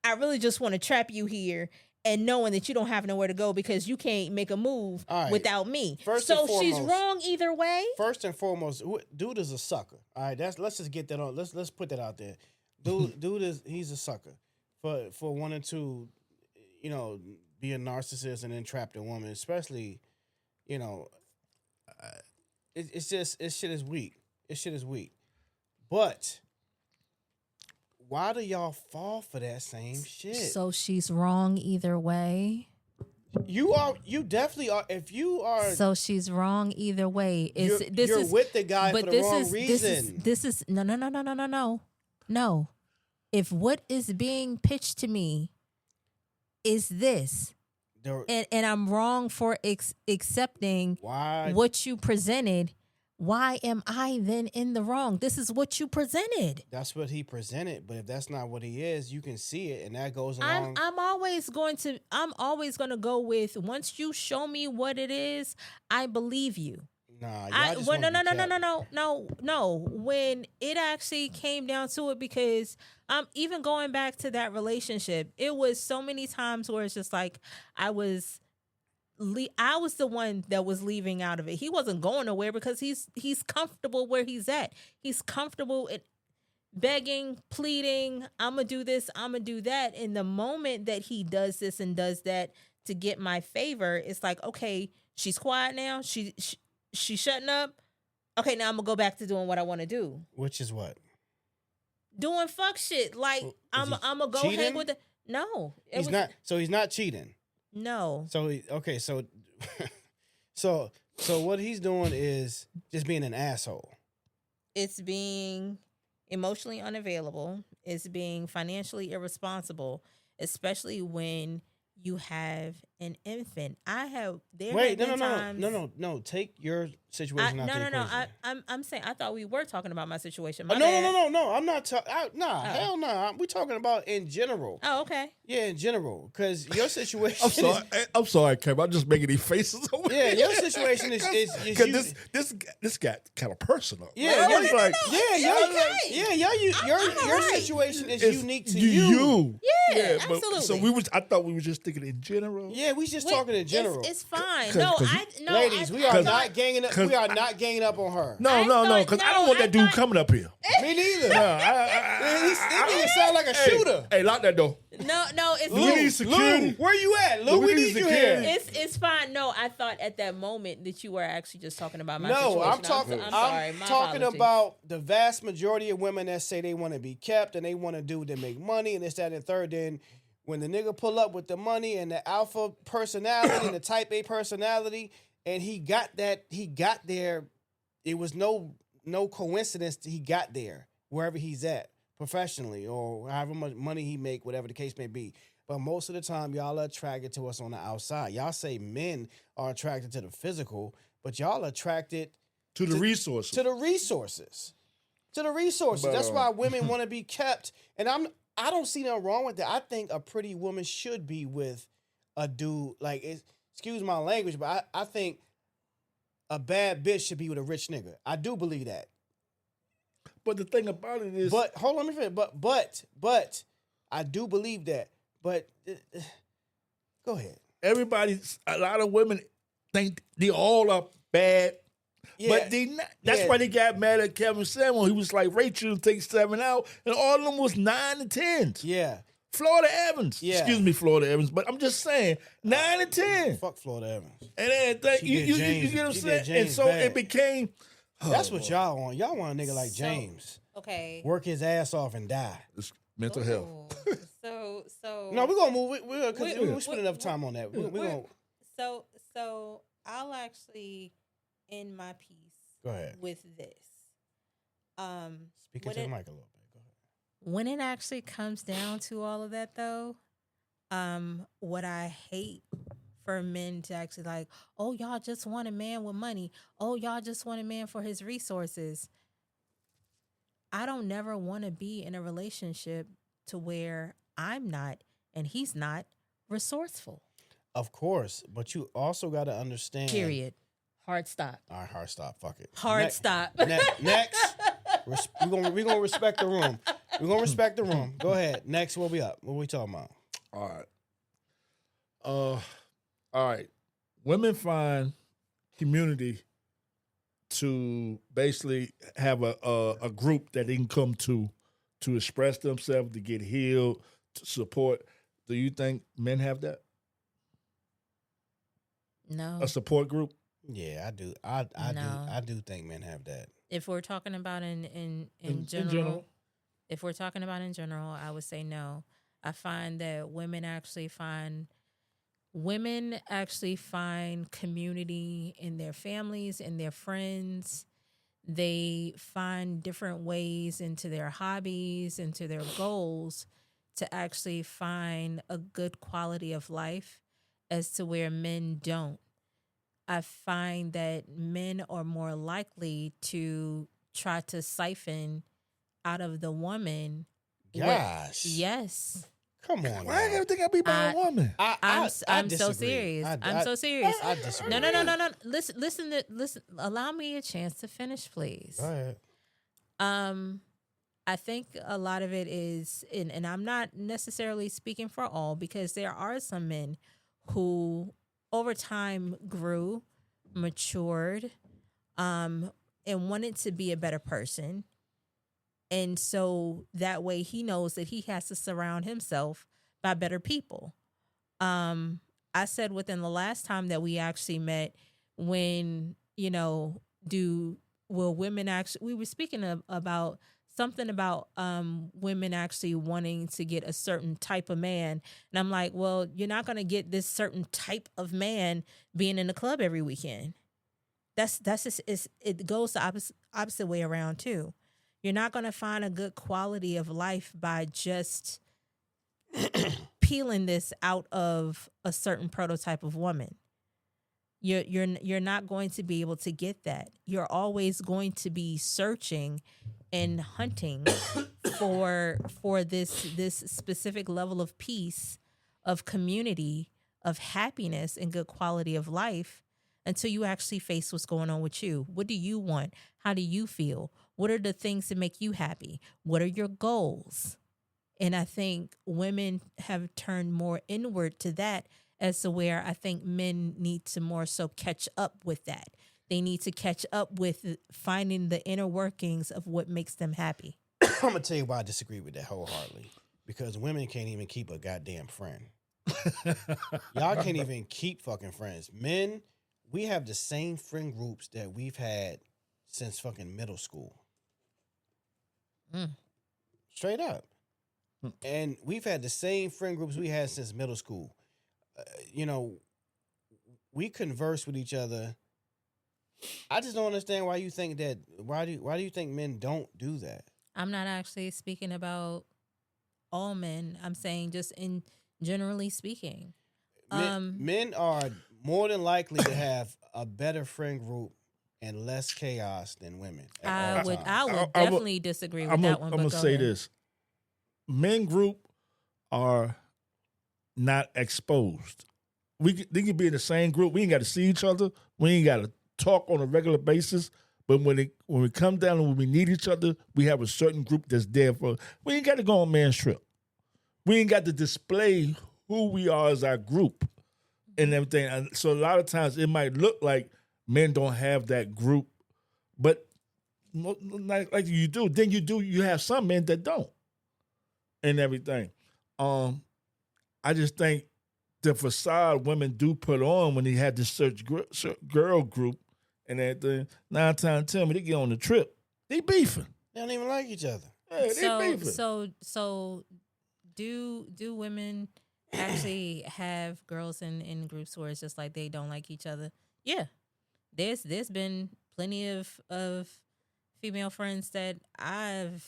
I really just want to trap you here. And knowing that you don't have nowhere to go because you can't make a move All right. without me. First So and she's foremost- wrong either way. First and foremost, dude is a sucker. All right, let's just get that on. Let's put that out there. Dude he's a sucker for wanting to, be a narcissist and then trap the woman, especially, it's just this shit is weak. This shit is weak. But why do y'all fall for that same shit? So she's wrong either way. You definitely are. If you are, So she's wrong either way. you're with the guy for the wrong reason. This is no. If what is being pitched to me is this, and I'm wrong for accepting Why? what you presented, why am I then in the wrong? This is what you presented. That's what he presented, but if that's not what he is, you can see it, and that goes along. I'm always going to go with once you show me what it is, I believe you. Nah, No. When it actually came down to it, because even going back to that relationship, it was so many times where it's just like I was the one that was leaving out of it. He wasn't going nowhere because he's comfortable where he's at. He's comfortable at begging, pleading, I'm going to do this, I'm going to do that. And the moment that he does this and does that to get my favor, it's like, okay, she's quiet now. She's shutting up. Okay, now I'm going to go back to doing what I want to do. Which is what? Doing fuck shit. Like, I'm going to go cheating? hang with the... No. He's not cheating. No. So so what he's doing is just being an asshole. It's being emotionally unavailable. It's being financially irresponsible, especially when you have an infant. No. Take your situation out the equation. I'm saying I thought we were talking about my situation. No. I'm not talking. Hell no. We talking about in general. Oh, okay. Yeah, in general, because your situation. I'm sorry, Kevin. I'm just making these faces. Over Yeah, your situation is because this got kind of personal. Yeah, I was like, your situation is unique to you. You. Yeah, but absolutely. So I thought we were just thinking in general. Yeah, we just talking in general. It's fine. 'Cause- Ladies, we are not ganging up. We are not ganging up on her. No, because I don't want that dude coming up here. Me neither. No, He sound like a shooter. Hey, lock that door. No, it's We need security. Lou, where you at? Lou, we need you security. here. It's fine. No, I thought at that moment that you were actually just talking about my No, situation. I'm talking. I'm sorry. My talking apologies. about the vast majority of women that say they want to be kept and they want to do to make money and this, that, and the third. Then when the nigga pull up with the money and the alpha personality and the type A personality, and he got there. It was no coincidence that he got there wherever he's at professionally or however much money he make, whatever the case may be. But most of the time, y'all are attracted to us on the outside. Y'all say men are attracted to the physical, but y'all are attracted To the resources. to the resources. But, That's why women want to be kept. And I don't see nothing wrong with that. I think a pretty woman should be with a dude. Like, excuse my language, but I think a bad bitch should be with a rich nigga. I do believe that. But the thing about it is, But hold on, let me finish. But I do believe that. But go ahead. a lot of women think they all are bad. Yeah. But they not. That's why they got mad at Kevin Samuel. He was like, Rachel take 7 out, and all of them was 9 and 10s. Yeah. Florida Evans. Yeah. Excuse me, Florida Evans. But I'm just saying, 9 and 10. Fuck Florida Evans. And everything. She You did get what I'm James- she did saying? And James so bad. it became. That's what y'all want. Y'all want a nigga like So- James. Okay. Work his ass off and die. It's mental health. Ooh. So No, we're gonna move. We're Wait, we wait, spend enough time on that. We're gonna so I'll actually end my piece go ahead. with this. Speak when into the it- mic a little bit. Go ahead. When it actually comes down to all of that, though, what I hate for men to actually like, oh, y'all just want a man with money. Oh, y'all just want a man for his resources. I don't never want to be in a relationship to where I'm not and he's not resourceful. Of course, but you also got to understand. Period. Hard stop. All right, hard stop. Fuck it. Hard stop. Next, we're gonna respect the room. We're gonna respect the room. Go ahead. Next, what we up? What we talking about? All right. All right. Women find community to basically have a group that they can come to express themselves, to get healed, to support. Do you think men have that? No. A support group? Yeah, I do. I No. do. I do think men have that. If we're talking about in general, if we're talking about in general, I would say no. I find that women actually find community in their families, in their friends. They find different ways into their hobbies, into their goals to actually find a good quality of life as to where men don't. I find that men are more likely to try to siphon out of the woman. Gosh. Yes. Come on. Why now. everything gotta be by a woman? I'm so disagree. serious. I I'm so serious. I disagree. No. Listen. Allow me a chance to finish, please. Go ahead. I think a lot of it is, and I'm not necessarily speaking for all, because there are some men who over time grew, matured, and wanted to be a better person. And so that way he knows that he has to surround himself by better people. I said within the last time that we actually met, when, will women actually, we were speaking about something about women actually wanting to get a certain type of man. And I'm like, well, you're not going to get this certain type of man being in the club every weekend. That's just, it goes the opposite way around too. You're not going to find a good quality of life by just peeling this out of a certain prototype of woman. You're not going to be able to get that. You're always going to be searching and hunting for this specific level of peace, of community, of happiness, and good quality of life until you actually face what's going on with you. What do you want? How do you feel? What are the things that make you happy? What are your goals? And I think women have turned more inward to that, as to where I think men need to more so catch up with that. They need to catch up with finding the inner workings of what makes them happy. I'm going to tell you why I disagree with that wholeheartedly. Because women can't even keep a goddamn friend. Y'all can't even keep fucking friends. Men, we have the same friend groups that we've had since fucking middle school. Straight up. And we've had the same friend groups we had since middle school. We converse with each other. I just don't understand why you think that. Why do you think men don't do that? I'm not actually speaking about all men. I'm saying just in generally speaking. Men are more than likely to have a better friend group and less chaos than women. I would definitely disagree with that one. I'm gonna say this: men group are not exposed. They can be in the same group. We ain't got to see each other. We ain't got to talk on a regular basis. But when we come down and when we need each other, we have a certain group that's there for. We ain't got to go on man's trip. We ain't got to display who we are as our group and everything. And so a lot of times it might look like men don't have that group, but like you do. Then you have some men that don't and everything. I just think the facade women do put on when they had the search girl group and everything, 9 times 10 when they get on the trip, they beefing. They don't even like each other. Yeah, they beefing. So do women actually have girls in groups where it's just like they don't like each other? Yeah. There's been plenty of female friends that I've,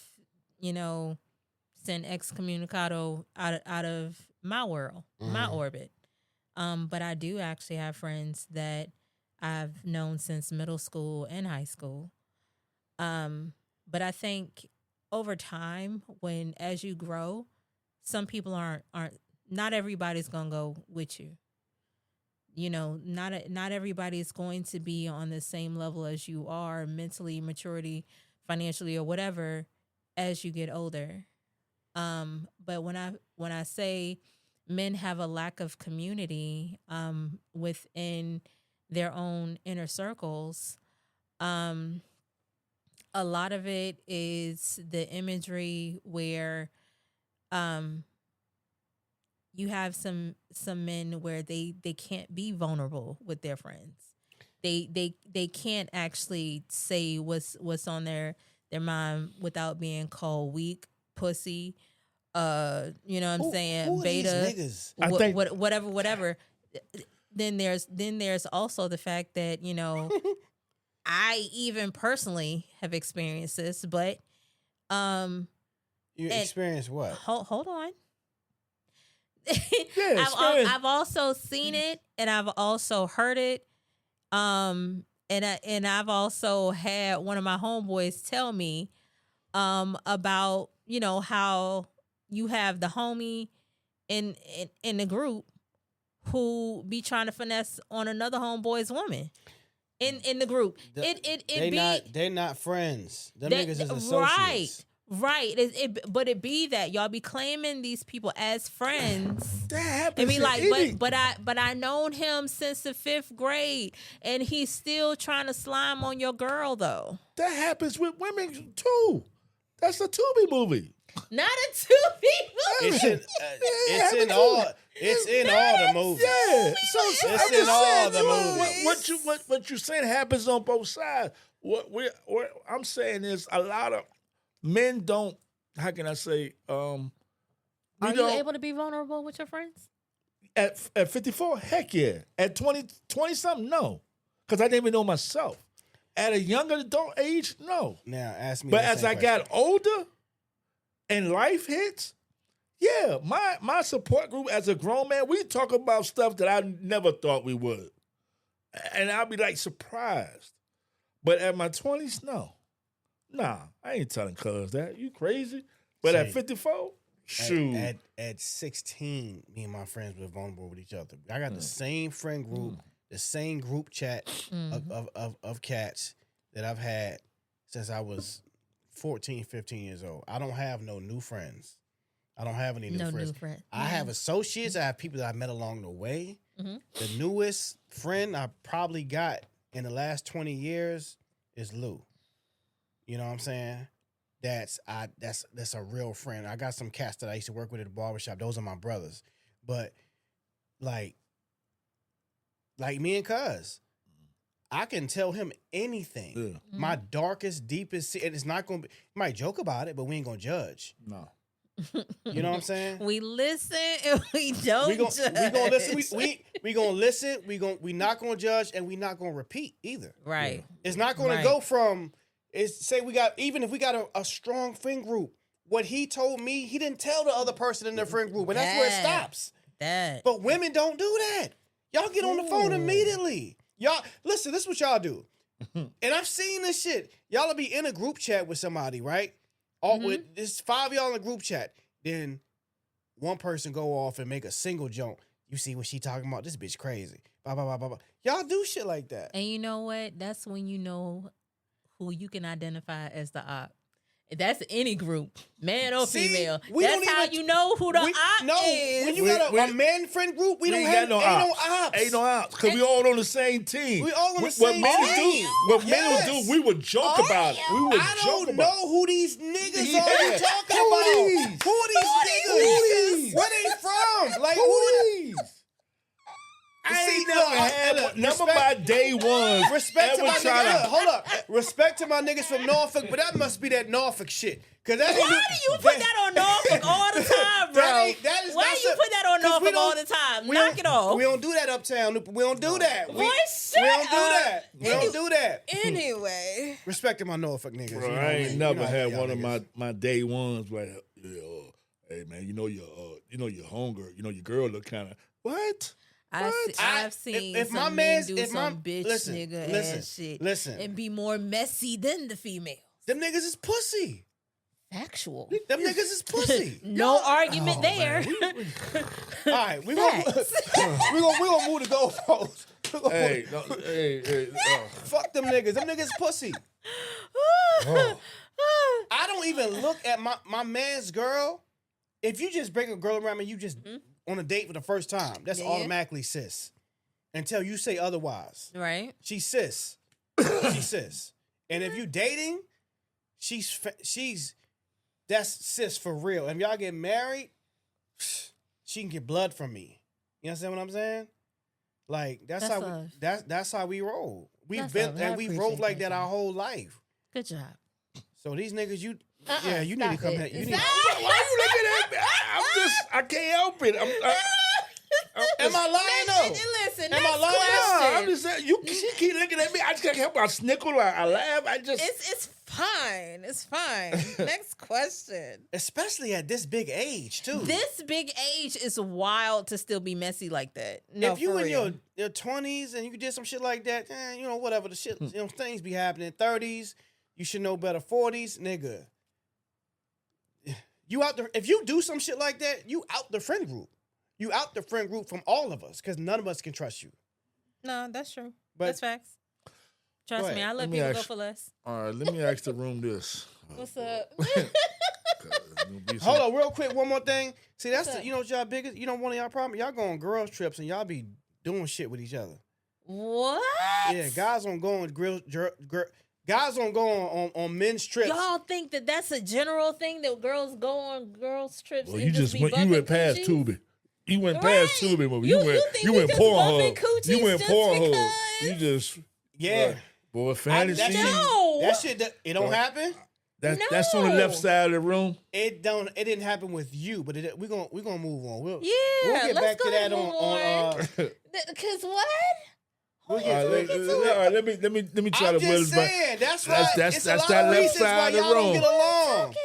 sent excommunicado out of my world, my orbit. But I do actually have friends that I've known since middle school and high school. But I think over time, as you grow, some people aren't not everybody's gonna go with you. Not everybody's going to be on the same level as you are mentally, maturity, financially, or whatever as you get older. But when I say men have a lack of community within their own inner circles, a lot of it is the imagery where you have some men where they can't be vulnerable with their friends. They can't actually say what's on their mind without being called weak, pussy, you know what I'm saying, who beta, these whatever. Then there's also the fact that, I even personally have experienced this, but you experienced what? Hold on. Yeah, I've also seen it and I've also heard it. And I've also had one of my homeboys tell me about, how you have the homie in the group who be trying to finesse on another homeboy's woman in the group. They're not friends. Them niggas is associates. Right. But it be that y'all be claiming these people as friends. That happens. And be like, but I known him since the 5th grade, and he's still trying to slime on your girl though. That happens with women too. That's a Tubi movie. Not a Tubi movie. It's in all the movies. Yeah. So it's in all the movies. What you saying happens on both sides. What I'm saying is a lot of men don't. How can I say? Are you able to be vulnerable with your friends? At 54, heck yeah. At 20 something, no, because I didn't even know myself. At a younger adult age, no. Now ask me. But as I got older, and life hits, yeah, my support group as a grown man, we talk about stuff that I never thought we would, and I'll be like surprised. But at my 20s, no. Nah, I ain't telling cuz that. You crazy? But at 54, shoot. At 16, me and my friends were vulnerable with each other. I got the same friend group, the same group chat of cats that I've had since I was 14, 15 years old. I don't have no new friends. I don't have any new friends. I have associates. I have people that I met along the way. Mm-hmm. The newest friend I probably got in the last 20 years is Lou. You know what I'm saying? That's a real friend. I got some cats that I used to work with at the barbershop. Those are my brothers. But like me and Cuz, I can tell him anything. Yeah. Mm-hmm. My darkest, deepest, and it's not going to be, you might joke about it, but we ain't going to judge. No. You know what I'm saying? We listen and we don't judge. We gonna listen. We gonna listen. We not gonna judge, and we not gonna repeat either. Right. Yeah. It's not gonna go from. Say we got, even if we got a strong friend group, what he told me, he didn't tell the other person in the friend group, and that's where it stops. But women don't do that. Y'all get on the phone immediately. Y'all listen. This is what y'all do, and I've seen this shit. Y'all will be in a group chat with somebody, right? All with this 5 of y'all in a group chat. Then one person go off and make a single joke. You see what she talking about? This bitch crazy. Blah, blah, blah, blah, blah. Y'all do shit like that. And you know what? That's when you know who you can identify as the op. That's any group, man or female. That's how you know who the op is. When you got a man friend group, we don't have no ops. Ain't no ops. Because we all on the same team. We all on the same team. What men would do, we would joke about it. I don't know who these niggas are you talking about. Who are these niggas? Where none of my day ones Respect to ever my try niggas. to. Hold up. Respect to my niggas from Norfolk, but that must be that Norfolk shit. Cause that Why do you put that on Norfolk all the time, bro? Why do you put that on Norfolk all the time? Knock it off. We don't do that uptown. We don't do that. Boy, We don't do that. We don't do that. Anyway. Respect to my Norfolk niggas. Bro, you know I what ain't mean? never You know had y'all one of niggas. my day ones like, hey man, you know your hunger, you know your girl look kind of what? I've seen if some my men man's- do if my- some bitch listen, nigga listen, ass shit listen. and be more messy than the female. Them niggas is pussy. Factual. Them niggas is pussy. No argument Oh, there. All right, we gonna move the goalposts. Hey, no, hey, Fuck them niggas. Them niggas pussy. I don't even look at my man's girl. If you just bring a girl around and you just on a date for the first time, that's Yeah. automatically cis. Until you say otherwise. Right? She's cis. She's cis. And if you dating, she's that's cis for real. And if y'all get married, she can get blood from me. You understand what I'm saying? Like that's That's how love. that's how we roll. We've That's been love. I and we rolled appreciate like that, that our John. whole life. Good job. So these niggas, you Uh-uh, you need to stop come it. here. You need. why you looking at me? I can't help it. Am I lying though? Listen, Am I next lying? question. I'm just saying, she keep looking at me. I just can't help it. I snickle, I laugh. It's fine. It's fine. Next question. Especially at this big age too. This big age is wild to still be messy like that. No, if you for in real. your 20s and you did some shit like that, you know, whatever the shit, you know, things be happening. 30s, you should know better. 40s, nigga. You out there, if you do some shit like that, you out the friend group. You out the friend group from all of us because none of us can trust you. No, that's true. But- That's facts. Trust Go me, ahead. I let Let me people ask go you- for less. All right, let me ask the room this. What's up? Hold on, real quick, one more thing. See, that's What's the, up? you know what y'all biggest, you know, one of y'all problem? Y'all go on girls trips and y'all be doing shit with each other. What? Yeah, guys don't go on guys don't go on men's trips. Y'all think that that's a general thing that girls go on girls trips? Well, and you just be went. You bumping went past coochies? Tubi. You went Right. past Tubi movie. You went. think You we went just bumping Pornhub. coochies You went just Pornhub. because? You just Yeah. boy fantasy. that shit- No. That shit, it don't Bro. happen. That's on the left No. side of the room. It didn't happen with you, but we're gonna move on. We'll Yeah, get let's back go to that ahead and on move Because what? we'll All get right, to it. all right, let me try I'm to whittle just it back. saying, that's why That's it's that a lot of left reasons side why of the y'all don't room. get along.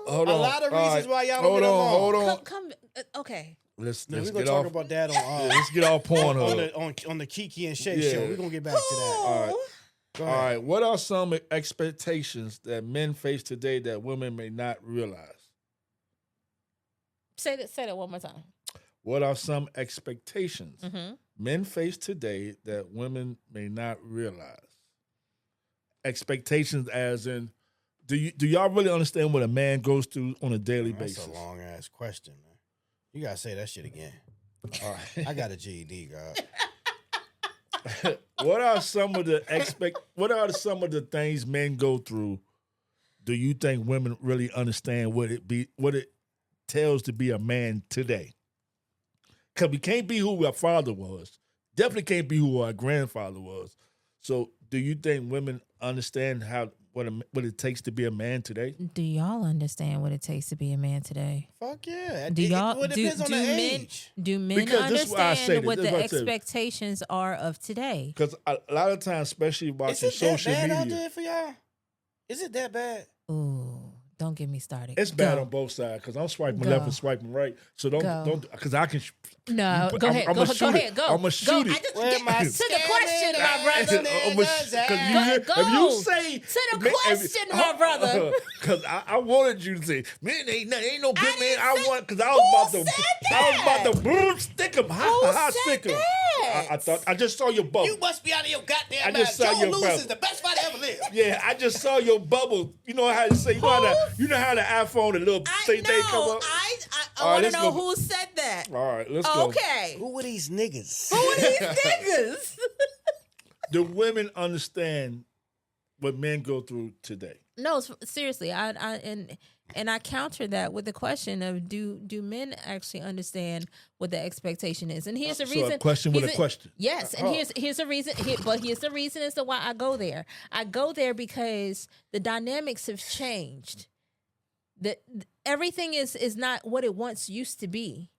Hold A on. lot of All reasons why y'all don't hold get on, along. Hold on. Come. Okay. Let's We're get gonna talk off. about that Let's get off Pornhub. on the Kiki and Shay Yeah. show. We're gonna get back to that. All right. Go All ahead. right. What are some expectations that men face today that women may not realize? Say that one more time. What are some expectations Mm-hmm. men face today that women may not realize? Expectations, as in, do y'all really understand what a man goes through on a daily That's basis? a long ass question, man. You gotta say that shit again. All right. I got a GED, God. What are some of the things men go through? Do you think women really understand what it tells to be a man today? Because we can't be who our father was. Definitely can't be who our grandfather was. So, do you think women understand what it takes to be a man today? Do y'all understand what it takes to be a man today? Fuck yeah. Do y'all Well, it depends on the men age. do men Because this is why I say understand this. what This is the what I say. expectations are of today? Because a lot of times, especially Is watching it that social bad out media, there for y'all? Is it that bad? Ooh, don't get me started. it's bad Go. on both sides. Because I'm swiping Go. left and swiping right. So Go. don't because I can. No, go I'm- ahead. I'ma Go shoot it. ahead. Go. I'ma Go. shoot it. I just Where get my to the question, my brother. Niggas at? Go. If you say To the question, my brother. because I wanted you to say, man, ain't no good man. didn't I say- want because I Who was said about to boom stick him, Who hot said stick him. that? I thought I just saw your bubble. You must be out of your goddamn I mind. just saw Joe your Louis brother. is the best fighter ever lived. Yeah, I just saw your bubble. You know how to say you know how the iPhone, the little I thing they come know. up. I All right, want to let's know go. who said that. All right, let's go. Okay. Who are these niggas? Who are these niggas? Do women understand what men go through today? No, seriously. And And I counter that with the question of do men actually understand what the expectation is? And here's the So reason. a question with a question. Yes, and here's the reason. But here's the reason as to why I go there. I go there because the dynamics have changed. Everything is not what it once used to be,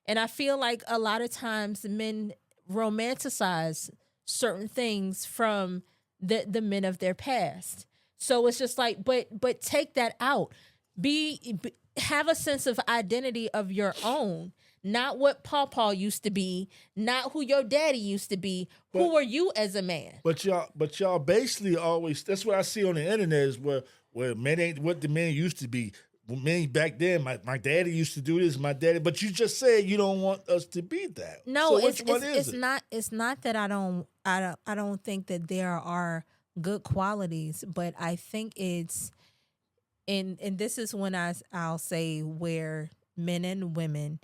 and I feel like a lot of times men romanticize certain things from the men of their past. So it's just like, but take that out. Have a sense of identity of your own, not what Paw used to be, not who your daddy used to be. Who are you as a man? But y'all basically always, that's what I see on the internet is where men ain't what the men used to be. Men back then, my daddy used to do this, but you just said you don't want us to be that. No, so which one is it? It's not that I don't think that there are good qualities, but I think it's and this is when I'll say where men and women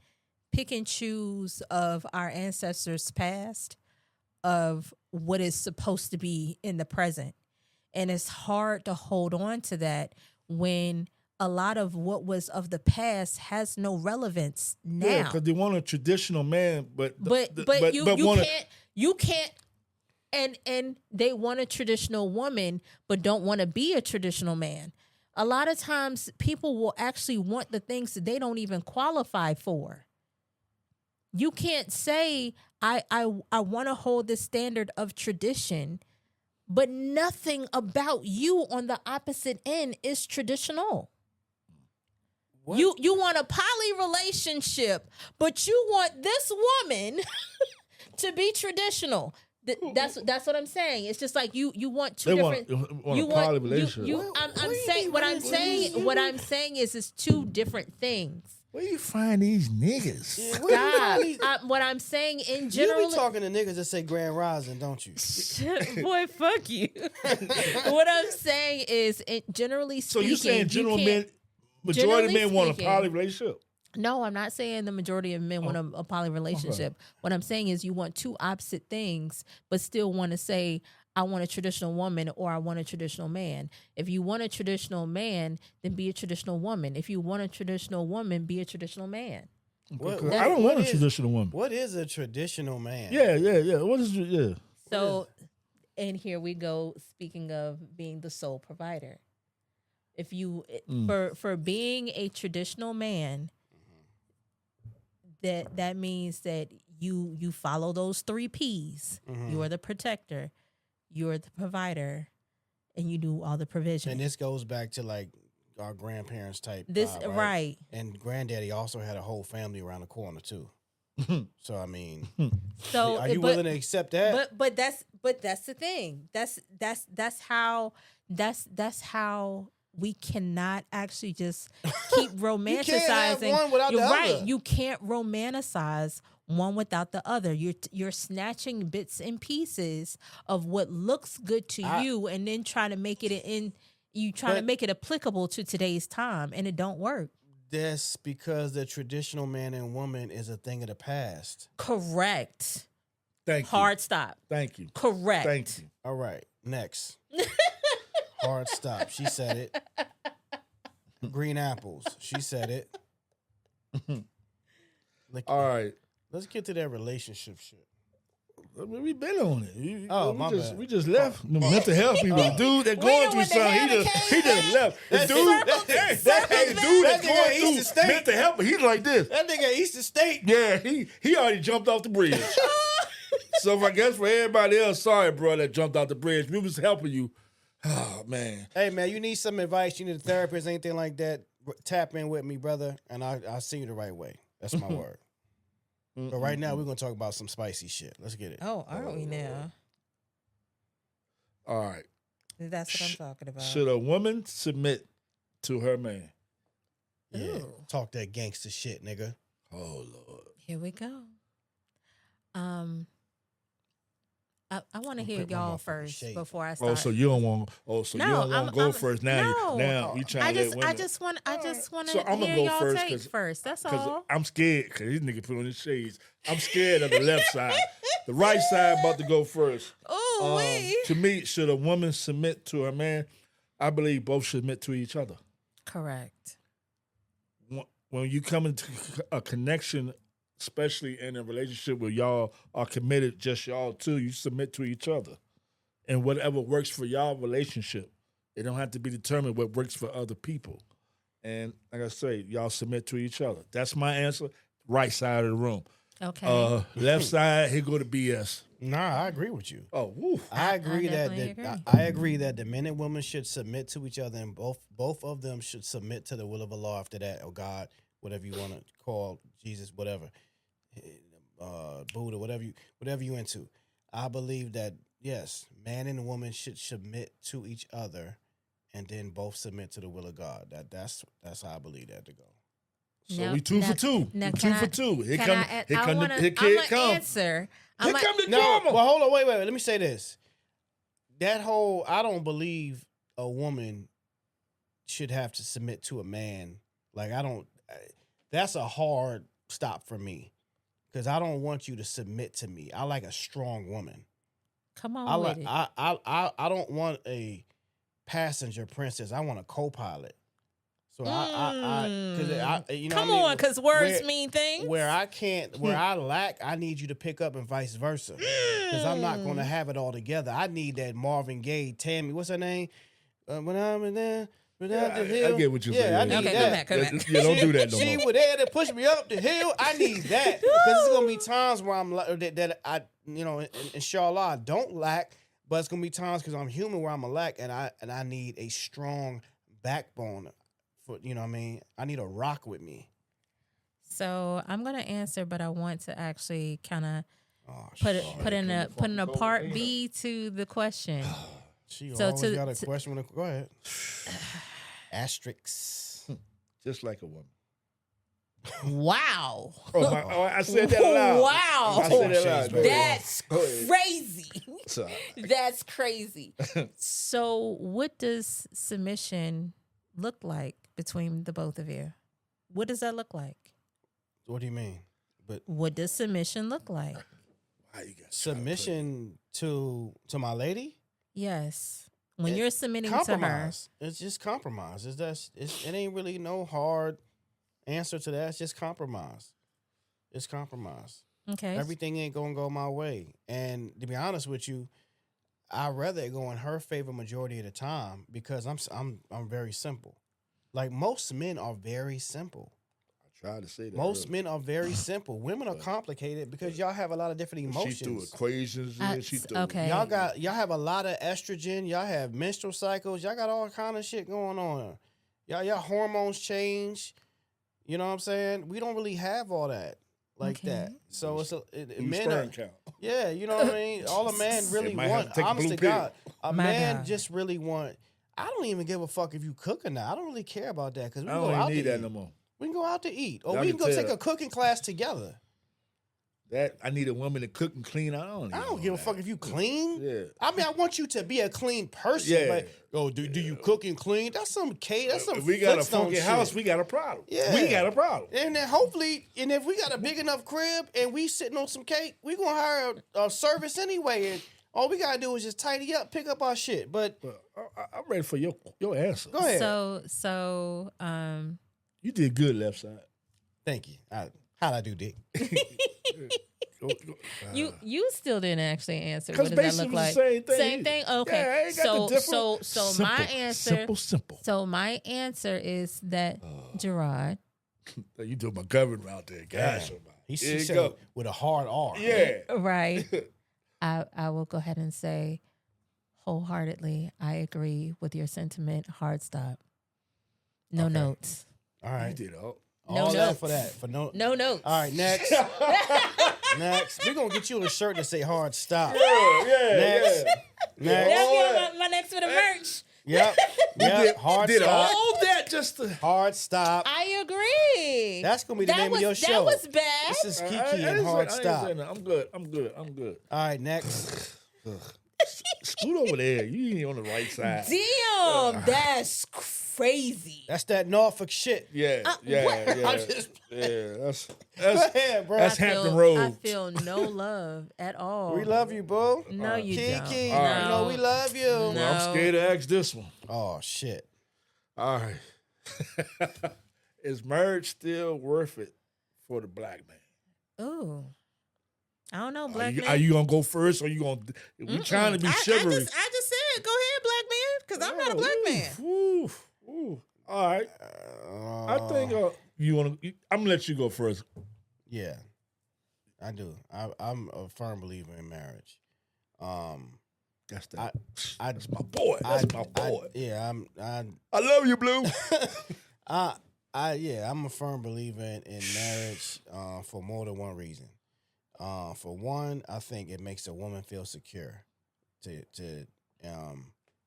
pick and choose of our ancestors' past of what is supposed to be in the present. And it's hard to hold on to that when a lot of what was of the past has no relevance now. Yeah, because they want a traditional man, but you can't and they want a traditional woman but don't want to be a traditional man. A lot of times people will actually want the things that they don't even qualify for. You can't say I want to hold the standard of tradition, but nothing about you on the opposite end is traditional. What? You want a poly relationship, but you want this woman to be traditional. That's what I'm saying. It's just like you want two different. Want a poly relationship. What I'm saying is it's two different things. Where you find these niggas? Yeah, stop. What I'm saying in general. You be talking to niggas that say Grand Rising, don't you? Boy, fuck you. What I'm saying is, generally speaking. So you saying majority of men want a poly relationship? No, I'm not saying the majority of men want a poly relationship. Okay. What I'm saying is you want two opposite things, but still want to say, I want a traditional woman or I want a traditional man. If you want a traditional man, then be a traditional woman. If you want a traditional woman, be a traditional man. I don't want a traditional woman. What is a traditional man? Yeah. What is So, and here we go, speaking of being the sole provider. If you, for being a traditional man, that means that you follow those 3 P's. Mm-hmm. You are the protector, you're the provider, and you do all the provision. And this goes back to like our grandparents type. Right? And granddaddy also had a whole family around the corner too. So I mean, are you willing to accept that? But that's the thing. That's how we cannot actually just keep romanticizing. You can't have one without the other. You can't romanticize one without the other. You're snatching bits and pieces of what looks good to you, and then trying to make it make it applicable to today's time, and it don't work. That's because the traditional man and woman is a thing of the past. Correct. Thank you. Hard stop. Thank you. Correct. Thank you. All right, next. Hard stop. She said it. Green apples. She said it. All right. Let's get to that relationship shit. I mean, we've been on it. My bad. We just left. The mental health people. The dude that's going through something. He just left. The dude that's going through mental health. He's like this. That nigga at Eastern State. Yeah, he already jumped off the bridge. So I guess for everybody else, sorry, bro, that jumped off the bridge. We was helping you. Oh, man. Hey, man, you need some advice. You need a therapist, anything like that. Tap in with me, brother, and I'll see you the right way. That's my word. But right now, we're going to talk about some spicy shit. Let's get it. Oh, aren't we now? All right. That's what I'm talking about. Should a woman submit to her man? Yeah. Ooh. Talk that gangster shit, nigga. Oh, Lord. Here we go. I want to hear y'all first before I start. Oh, so you don't want? Oh, so you don't want to go first? Now you trying to let women? I just want to so hear y'all take first. That's all. I'm scared because this nigga put on his shades. I'm scared of the left side. The right side about to go first. Oh, to me, should a woman submit to her man? I believe both should submit to each other. Correct. when you come into a connection, especially in a relationship where y'all are committed, just y'all two, you submit to each other. And whatever works for y'all relationship, it don't have to be determined what works for other people. And like I say, y'all submit to each other. That's my answer. Right side of the room. Okay. Left side, here go to BS. Nah, I agree with you. Oh, woo. I agree that definitely agree. I agree that the men and women should submit to each other, and both of them should submit to the will of Allah after that, or God, whatever you want to call Jesus, whatever, Buddha, whatever you into. I believe that yes, man and woman should submit to each other, and then both submit to the will of God. That's how I believe that to go. So Now- we two now- for two. now We can two for I- two. Here Can come, I, here I come wanna, the here I'm kid gonna come. answer. Here come the No, drama. well, hold on, wait. Let me say this. That whole, I don't believe a woman should have to submit to a man. Like, that's a hard stop for me. Because I don't want you to submit to me. I like a strong woman. Come on I with like it. I don't want a passenger princess. I want a co-pilot. So you know Come what I mean? on, because words Where- mean things. Where I lack, I need you to pick up and vice versa. Because I'm not going to have it all together. I need that Marvin Gaye, Tammy, what's her name? When I'm in there, without the hill. I get what you're saying. I need Okay, that. come back. Yeah, don't do that no She more. was there to push me up the hill. I need that because it's gonna be times where I'm like that I inshallah I don't lack, but it's gonna be times because I'm human where I'm a lack, and I need a strong backbone for you know what I mean. I need a rock with me. So I'm gonna answer, but I want to actually kind of Oh, put in a part B to the question. she so always to- got a to- question. Go ahead. Asterisks. Just like a woman. Wow. I said that aloud. Wow. I said that aloud. Go ahead. That's Go ahead. crazy. So, That's crazy. So, what does submission look like between the both of you? What does that look like? What do you mean? But What does submission look like? why you got submission to my lady. Yes. When It- you're submitting to her. Compromise. It's just compromise. It ain't really no hard answer to that. It's just compromise. It's compromise. Okay. Everything ain't gonna go my way. And to be honest with you, I'd rather it go in her favor majority of the time because I'm very simple. Like most men are very simple. I tried to say that. Most earlier. men are very simple. Women are complicated because y'all have a lot of different emotions. She threw equations in. She threw okay. Y'all have a lot of estrogen. Y'all have menstrual cycles. Y'all got all kind of shit going on. Y'all hormones change. You know what I'm saying? We don't really have all that like Okay. that. So it's Who's men. sperm count? Yeah, you know what I mean. All a man really It might have want, to take a honest blue to pill. God, a My man God. just really want. I don't even give a fuck if you cook or not. I don't really care about that because we I can go don't out even need to that eat. no more. We can go out to eat, or I we can can go take tell. a cooking class together. That I need a woman to cook and clean. I don't. I don't give a fuck if you clean. Yeah. I mean, I want you to be a clean person. Yeah. Like, oh, do you cook and clean? That's some That's some. If we got a Flintstone funky shit. house, we got a problem. Yeah. We got a problem. And then hopefully, and if we got a big enough crib and we sitting on some cake, we gonna hire a service anyway. And all we gotta do is just tidy up, pick up our shit. But But I'm ready for your answer. go ahead. So You did good, left side. Thank you. How'd I do, Dick? you still didn't actually answer. Because What does that basically look the like? same thing. Same thing. Okay. Yeah, I ain't got the different. So Simple, my answer. Simple. So my answer is that Gerard. You doing my government out there, guys. He Here you said go. with a hard R. Yeah. Right. I will go ahead and say wholeheartedly, I agree with your sentiment. Hard stop. No Okay. notes. All You right. did all. No All that notes. for that. For no. No notes. All right. Next. Next. We're gonna get you a shirt that say hard stop. Yeah. Next. Next. That'll be my next for the merch. Yep. Yep. Hard Did stop. all that just to. Hard stop. I agree. That's gonna be the name of your show. That was bad. This is I Kiki didn't and say- Hard I didn't Stop. say nothing. I'm good. All right, next. Scoot over there. You ain't on the right side. Damn, that's crazy. That's that Norfolk shit. Yeah, what? yeah. I'm just Yeah, that's Go ahead, bro. that's I Hampton feel- Road. I feel no love at all. We love you, boo. No, you don't. Kiki, All right. you know we love you. No. Well, I'm scared to ask this one. Oh shit. All right. Is marriage still worth it for the black man? Ooh. I don't know, Are black you, man. are you gonna go first, or you gonna? We trying to be I chivalrous. just said, go ahead, black man, because I'm not a black man. Ooh. All right. I think you want to. I'm gonna let you go first. Yeah, I do. I'm a firm believer in marriage. That's that. I That's my boy. That's my boy. I love you, Blue. I'm a firm believer in marriage for more than one reason. For one, I think it makes a woman feel secure.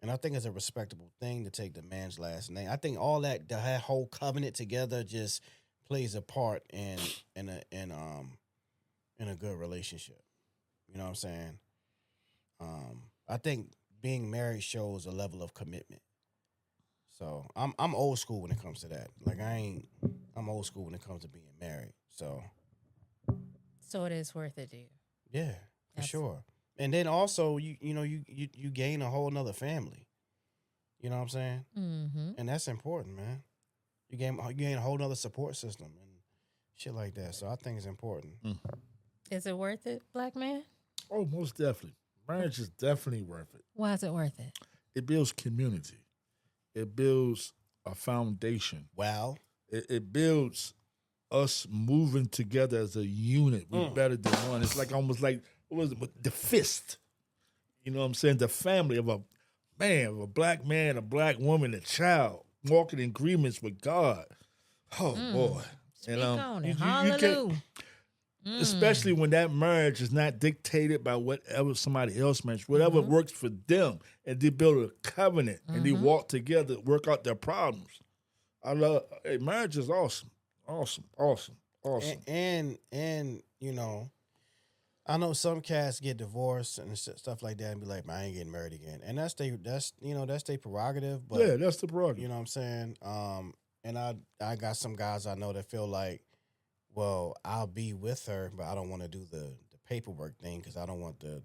And I think it's a respectable thing to take the man's last name. I think all that whole covenant together just plays a part in a good relationship. You know what I'm saying? I think being married shows a level of commitment. So I'm old school when it comes to that. Like I'm old school when it comes to being married. So it is worth it, dude. yeah, for sure. And then also you gain a whole nother family. You know what I'm saying? Mm-hmm. And that's important, man. You gain a whole nother support system and shit like that. So I think it's important. Is it worth it, black man? Oh, most definitely. Marriage is definitely worth it. Why is it worth it? It builds community. It builds a foundation. Wow. It builds us moving together as a unit. We're better than one. It's like almost like, what was it? The fist. You know what I'm saying? The family of a man, of a black man, a black woman, a child, walking in agreements with God. Oh, boy. Speak on it. Hallelujah. Especially when that marriage is not dictated by whatever somebody else mentioned, whatever works for them, and they build a covenant and they walk together, work out their problems. Marriage is awesome. And you know, I know some cats get divorced and stuff like that and be like, man, I ain't getting married again. And that's their prerogative. But yeah, that's the prerogative. You know what I'm saying? And I got some guys I know that feel like, well, I'll be with her, but I don't want to do the paperwork thing because I don't want the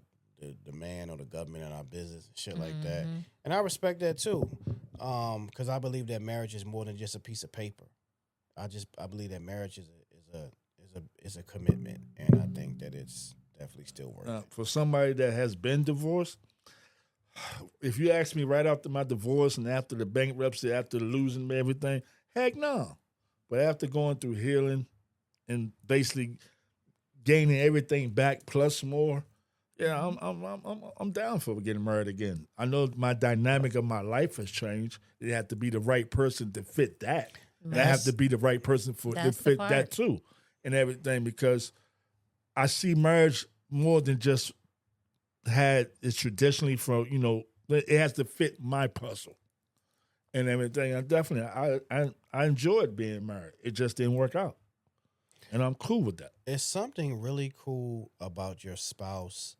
man or the government in our business and shit like that. And I respect that too, because I believe that marriage is more than just a piece of paper. I believe that marriage is a commitment, and I think that it's definitely still worth it. For somebody that has been divorced, if you ask me right after my divorce and after the bankruptcy, after losing everything, heck no. But after going through healing and basically gaining everything back plus more, yeah, I'm down for getting married again. I know my dynamic of my life has changed. It had to be the right person to fit that. And I have to be the right person to fit that too, and everything, because I see marriage more than just it's traditionally from, it has to fit my puzzle and everything. I enjoyed being married. It just didn't work out. And I'm cool with that. It's something really cool about your spouse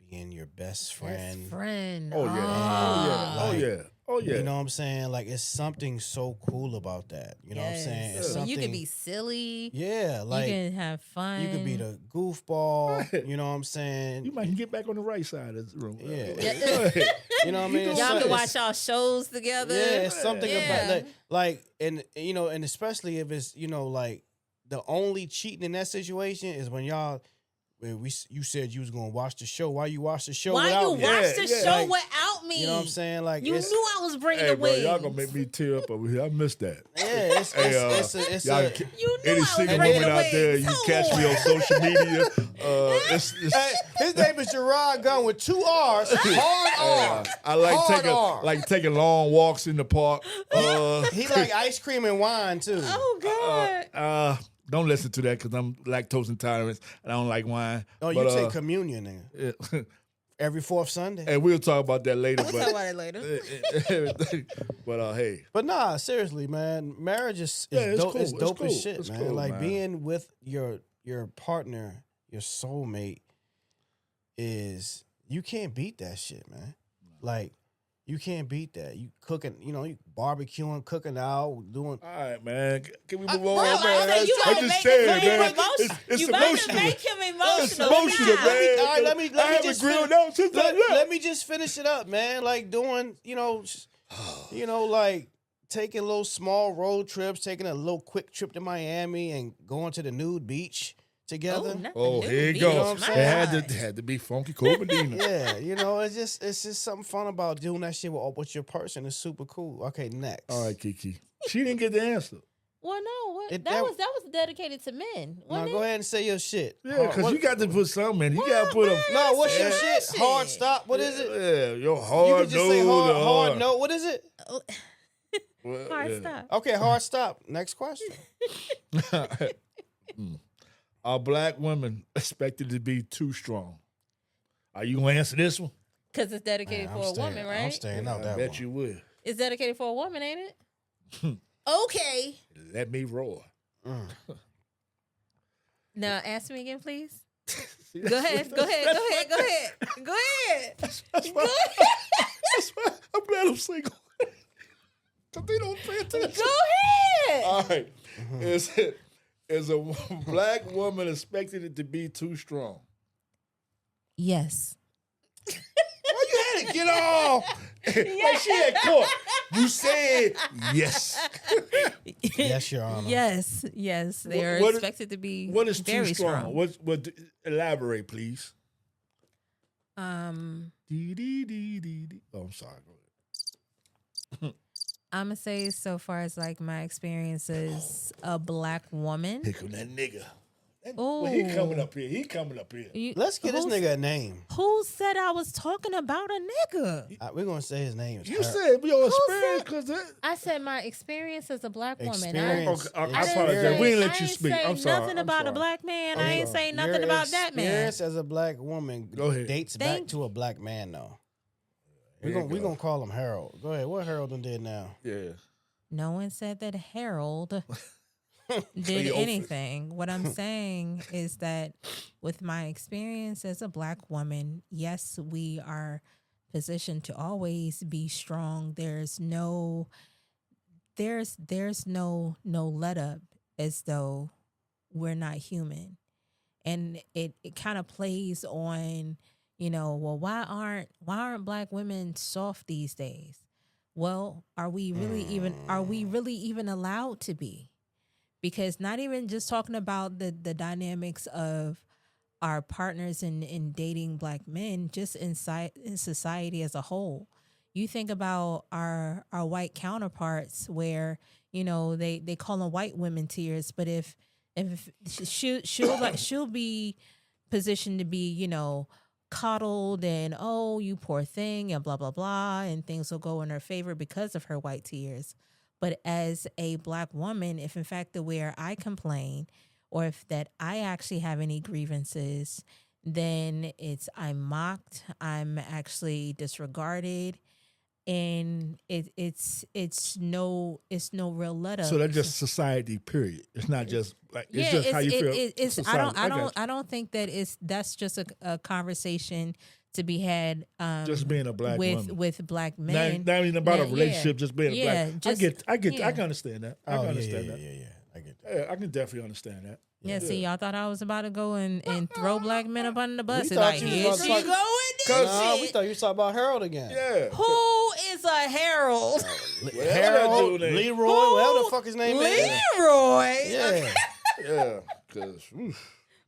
being your best friend. Best friend. Oh, yeah. Oh, yeah. You know what I'm saying? Like, it's something so cool about that. You know what I'm saying? It's something, you can be silly. Yeah. Like, you can have fun. You can be the goofball. You know what I'm saying? You might get back on the right side of the room. Yeah. You know what I mean? Y'all can watch y'all shows together. Yeah, it's something about and especially if it's, like, the only cheating in that situation is when you said you was gonna watch the show. Why you watch the show? Why without you me? watch the show without me? You know what I'm saying? Like, you knew I was bringing the bro, wings. y'all gonna make me tear up over here. I missed that. Yeah, you knew any I was single bringing woman the out there, wings. you catch me on social media. His name is Gerard Gunn with 2 R's. Hard R. I like taking long walks in the park. He like ice cream and wine too. Oh God. Don't listen to that because I'm lactose intolerant and I don't like wine. Oh, you take communion then. Yeah. Every 4th Sunday. And we'll talk about that later. We'll talk about it later. But hey. But nah, seriously, man. Marriage is dope. Cool. It's dope as shit, it's man. Cool, like, man. Being with your partner, your soulmate, is, you can't beat that shit, man. Like, you can't beat that. You cooking, you barbecuing, cooking out, doing. All right, man. Can we move on, man? I'm just saying, man. It's you emotional. Make him emotional. It's emotional, man. All right, let me just grilled out since let me just finish it up, man. Like, doing, like, taking little small road trips, taking a little quick trip to Miami and going to the nude beach together. not the Oh, nude here you beach. go. You know what I'm It saying? had to be Funky Cool Medina. Yeah, you know, it's just something fun about doing that shit with your person. It's super cool. Okay, next. All right, Kiki. She didn't get the answer. Well, no, It- that that- was dedicated to men. Now Wasn't go it? ahead and say your shit. Yeah, because What- you got to put something in. You got to put a. No, what's your Yeah. shit? Hard stop. What is it? Yeah, your You hard can just say no. hard no. What is it? Well, Hard yeah. stop. Okay, hard stop. Next question. Are black women expected to be too strong? Are you going to answer this one? Because it's dedicated Man, for a woman, I'm right? staying out I that bet one. you will. It's dedicated for a woman, ain't it? Okay. Let me roar. Now, ask me again, please. See, Go ahead. Go ahead. Go ahead. Go ahead. Go ahead. That's why, that's why I'm glad I'm single. Because they don't pay attention. Go ahead. All right. Is a black woman expected to be too strong? Yes. Why you had to get off? Like she had court. You said yes. Yes, Your Honor. Yes. Yes. They are What is- expected to be What is very too strong? What? Elaborate, please. Dee, dee, dee, dee, dee. Oh, I'm sorry. Go ahead. I'm gonna say so far as like my experience as a black woman. Here come that nigga. Oh, He coming up here. He coming up here. Let's get this nigga a name. Who said I was talking about a nigga? We're gonna say his name. Is You Har- said we on experience said- because I said my experience as a black woman. Experience. I I didn't apologize. say- We didn't let I you ain't speak. say I'm sorry. nothing I'm about sorry. a black man. I'm I ain't sorry. say nothing Your about that man. experience as a black woman Go ahead. dates Thank back to a black man, though. We're There you gonna, we go. gonna call him Harold. Go ahead. What Harold done did now? Yeah. No one said that Harold did Cleophas. anything. What I'm saying is that with my experience as a black woman, yes, we are positioned to always be strong. There's no let up as though we're not human. And it kind of plays on, well, why aren't black women soft these days? Well, are we really even allowed to be? Because not even just talking about the dynamics of our partners in dating black men, just in society as a whole. You think about our white counterparts where, they call them white women tears, but if she'll be positioned to be, coddled and, oh, you poor thing and blah, blah, blah, and things will go in her favor because of her white tears. But as a black woman, if in fact the where I complain or if that I actually have any grievances, then I'm mocked, I'm actually disregarded, and it's no real let up. So that's just society, period. It's not just like it's just how you feel. It's society. I don't think that that's just a conversation to be had Just being a black woman. with black men. Not even about a Yeah, relationship, just being yeah, a black. just- I yeah. can understand that. I Oh, can yeah, understand yeah, that. yeah. I get that. Yeah, I can definitely understand that. Yeah, see, y'all thought I was about to go and throw black men up under the bus. We It's thought like, you was here about to she talk- going, Nah, this we shit. thought you was talking about Harold again. Yeah. Who is a Harold? Whatever that Harold, dude name. Leroy, whatever the fuck his name is. Leroy. Yeah. Yeah. Because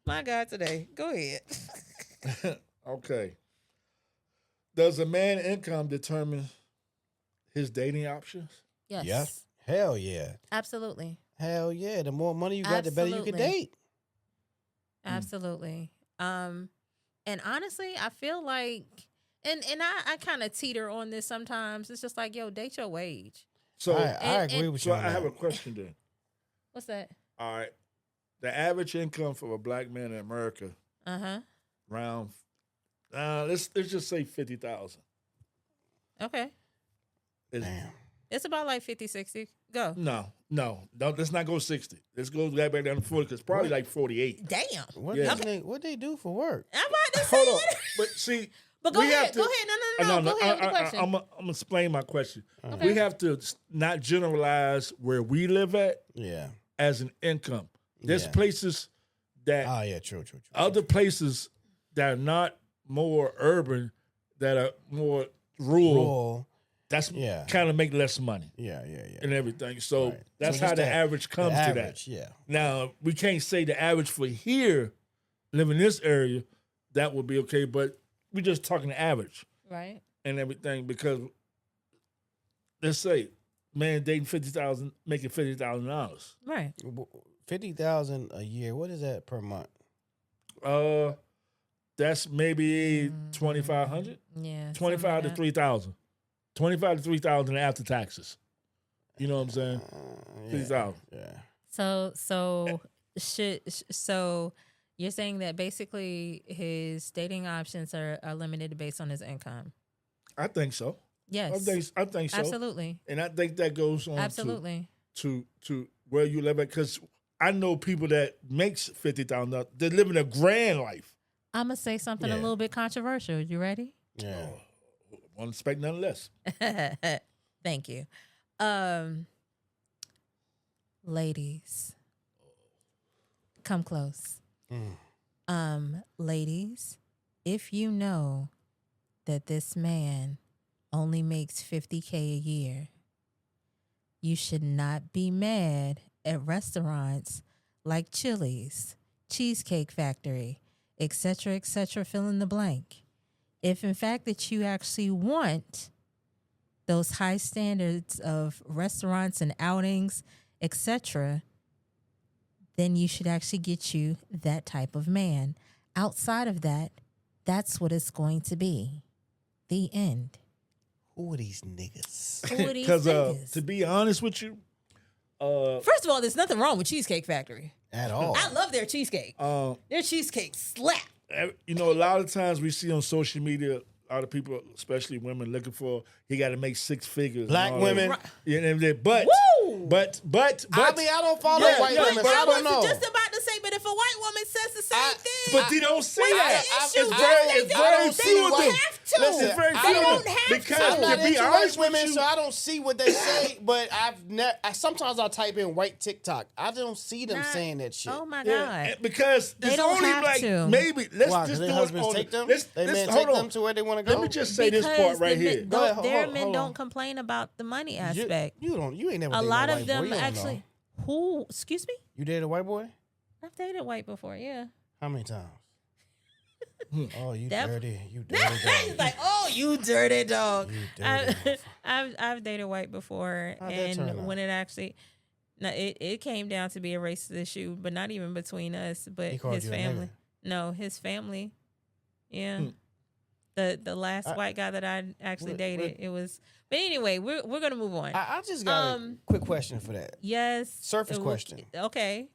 My God, today. Go ahead. okay. Does a man income determine his dating options? Yes. Yes. Hell yeah. Absolutely. Hell yeah. The more money you got, the better you can Absolutely. date. Absolutely. And honestly, I feel like and I kind of teeter on this sometimes. It's just like, yo, date your wage. So, I and- agree with so you. on I have that. a question then. What's that? All right. The average income for a black man in America, Uh-huh. around, let's just say 50,000. Okay. Damn. It's about like 50, 60. Go. No, let's not go 60. Let's go back down to 40 because probably like 48. Damn. What Yeah. what they do for work? I'm about to say Hold on, it. but see, But go we ahead. have to- Go ahead. No. Go ahead with the question. I'm gonna explain my question. Okay. We have to not generalize where we live at Yeah. as an income. There's Yeah. places that Oh yeah, true. other places that are not more urban, that are more rural. Rural. that's Yeah. kind of make less money Yeah. and everything. So Right. that's So how just the average comes the to average, that. Yeah. Now, we can't say the average for here, living in this area, that would be okay, but we're just talking the average Right. and everything because let's say man dating 50,000, making $50,000. Right. 50,000 a year. What is that per month? That's maybe 2,500, Yeah. 25 to 3,000, 25 to 3,000 after taxes. You know what I'm saying? 50,000. Yeah. So you're saying that basically his dating options are limited based on his income. I think so. Yes. I think so. Absolutely. And I think that goes on Absolutely. to where you live at because I know people that makes $50,000. They're living a grand life. I'm gonna say something a Yeah. little bit controversial. You ready? Yeah. Won't expect nothing less. Thank you. Ladies, come close. Ladies, if you know that this man only makes $50K a year, you should not be mad at restaurants like Chili's, Cheesecake Factory, etc., fill in the blank. If in fact that you actually want those high standards of restaurants and outings, etc., then you should actually get you that type of man. Outside of that, that's what it's going to be. The end. Who are these niggas? Who are these Because niggas? to be honest with you, First of all, there's nothing wrong with Cheesecake Factory. At all. I love their cheesecake. Their cheesecake slap. you know, a lot of times we see on social media a lot of people, especially women, looking for he got to make six figures. Black and all women. that. You know, but Woo! but I mean, I don't follow Yeah, white yeah, women, but so I I don't was know. just about to say, but if a white woman says the same thing, but they don't say what's that. the issue? It's Yes, very, they it's do. very They few of don't them. have to. Listen, It's very I few of don't them. have Because to. I'm not to be into white honest with women, you, so I don't see what they say. But sometimes I type in white TikTok. I don't see them Not- saying that shit. Oh my yeah, God. because They it's don't only have like to. maybe let's Why? just Because do their it husbands on take them. Let's They men hold take on. them to where they want to go. Let me just say this part right here. Go ahead, Their hold men on. don't complain about the money aspect. You ain't never. A dated lot a of white them boy. You don't actually. know. Who? Excuse me? You dated a white boy? I've dated white before. Yeah. How many times? Oh, you That- dirty. You dirty He's dog. like, oh, you dirty dog. You dirty. I've dated white before, How'd that turn out? and when it actually, no, it came down to be a racist issue, but not even between us, but He called his you a family. nigga? No, his family. Yeah. Hmm. The last white guy that I actually What- dated, what- it was. But anyway, we're gonna move on. I just got a quick question for that. Yes. Surface it wa- question. Okay.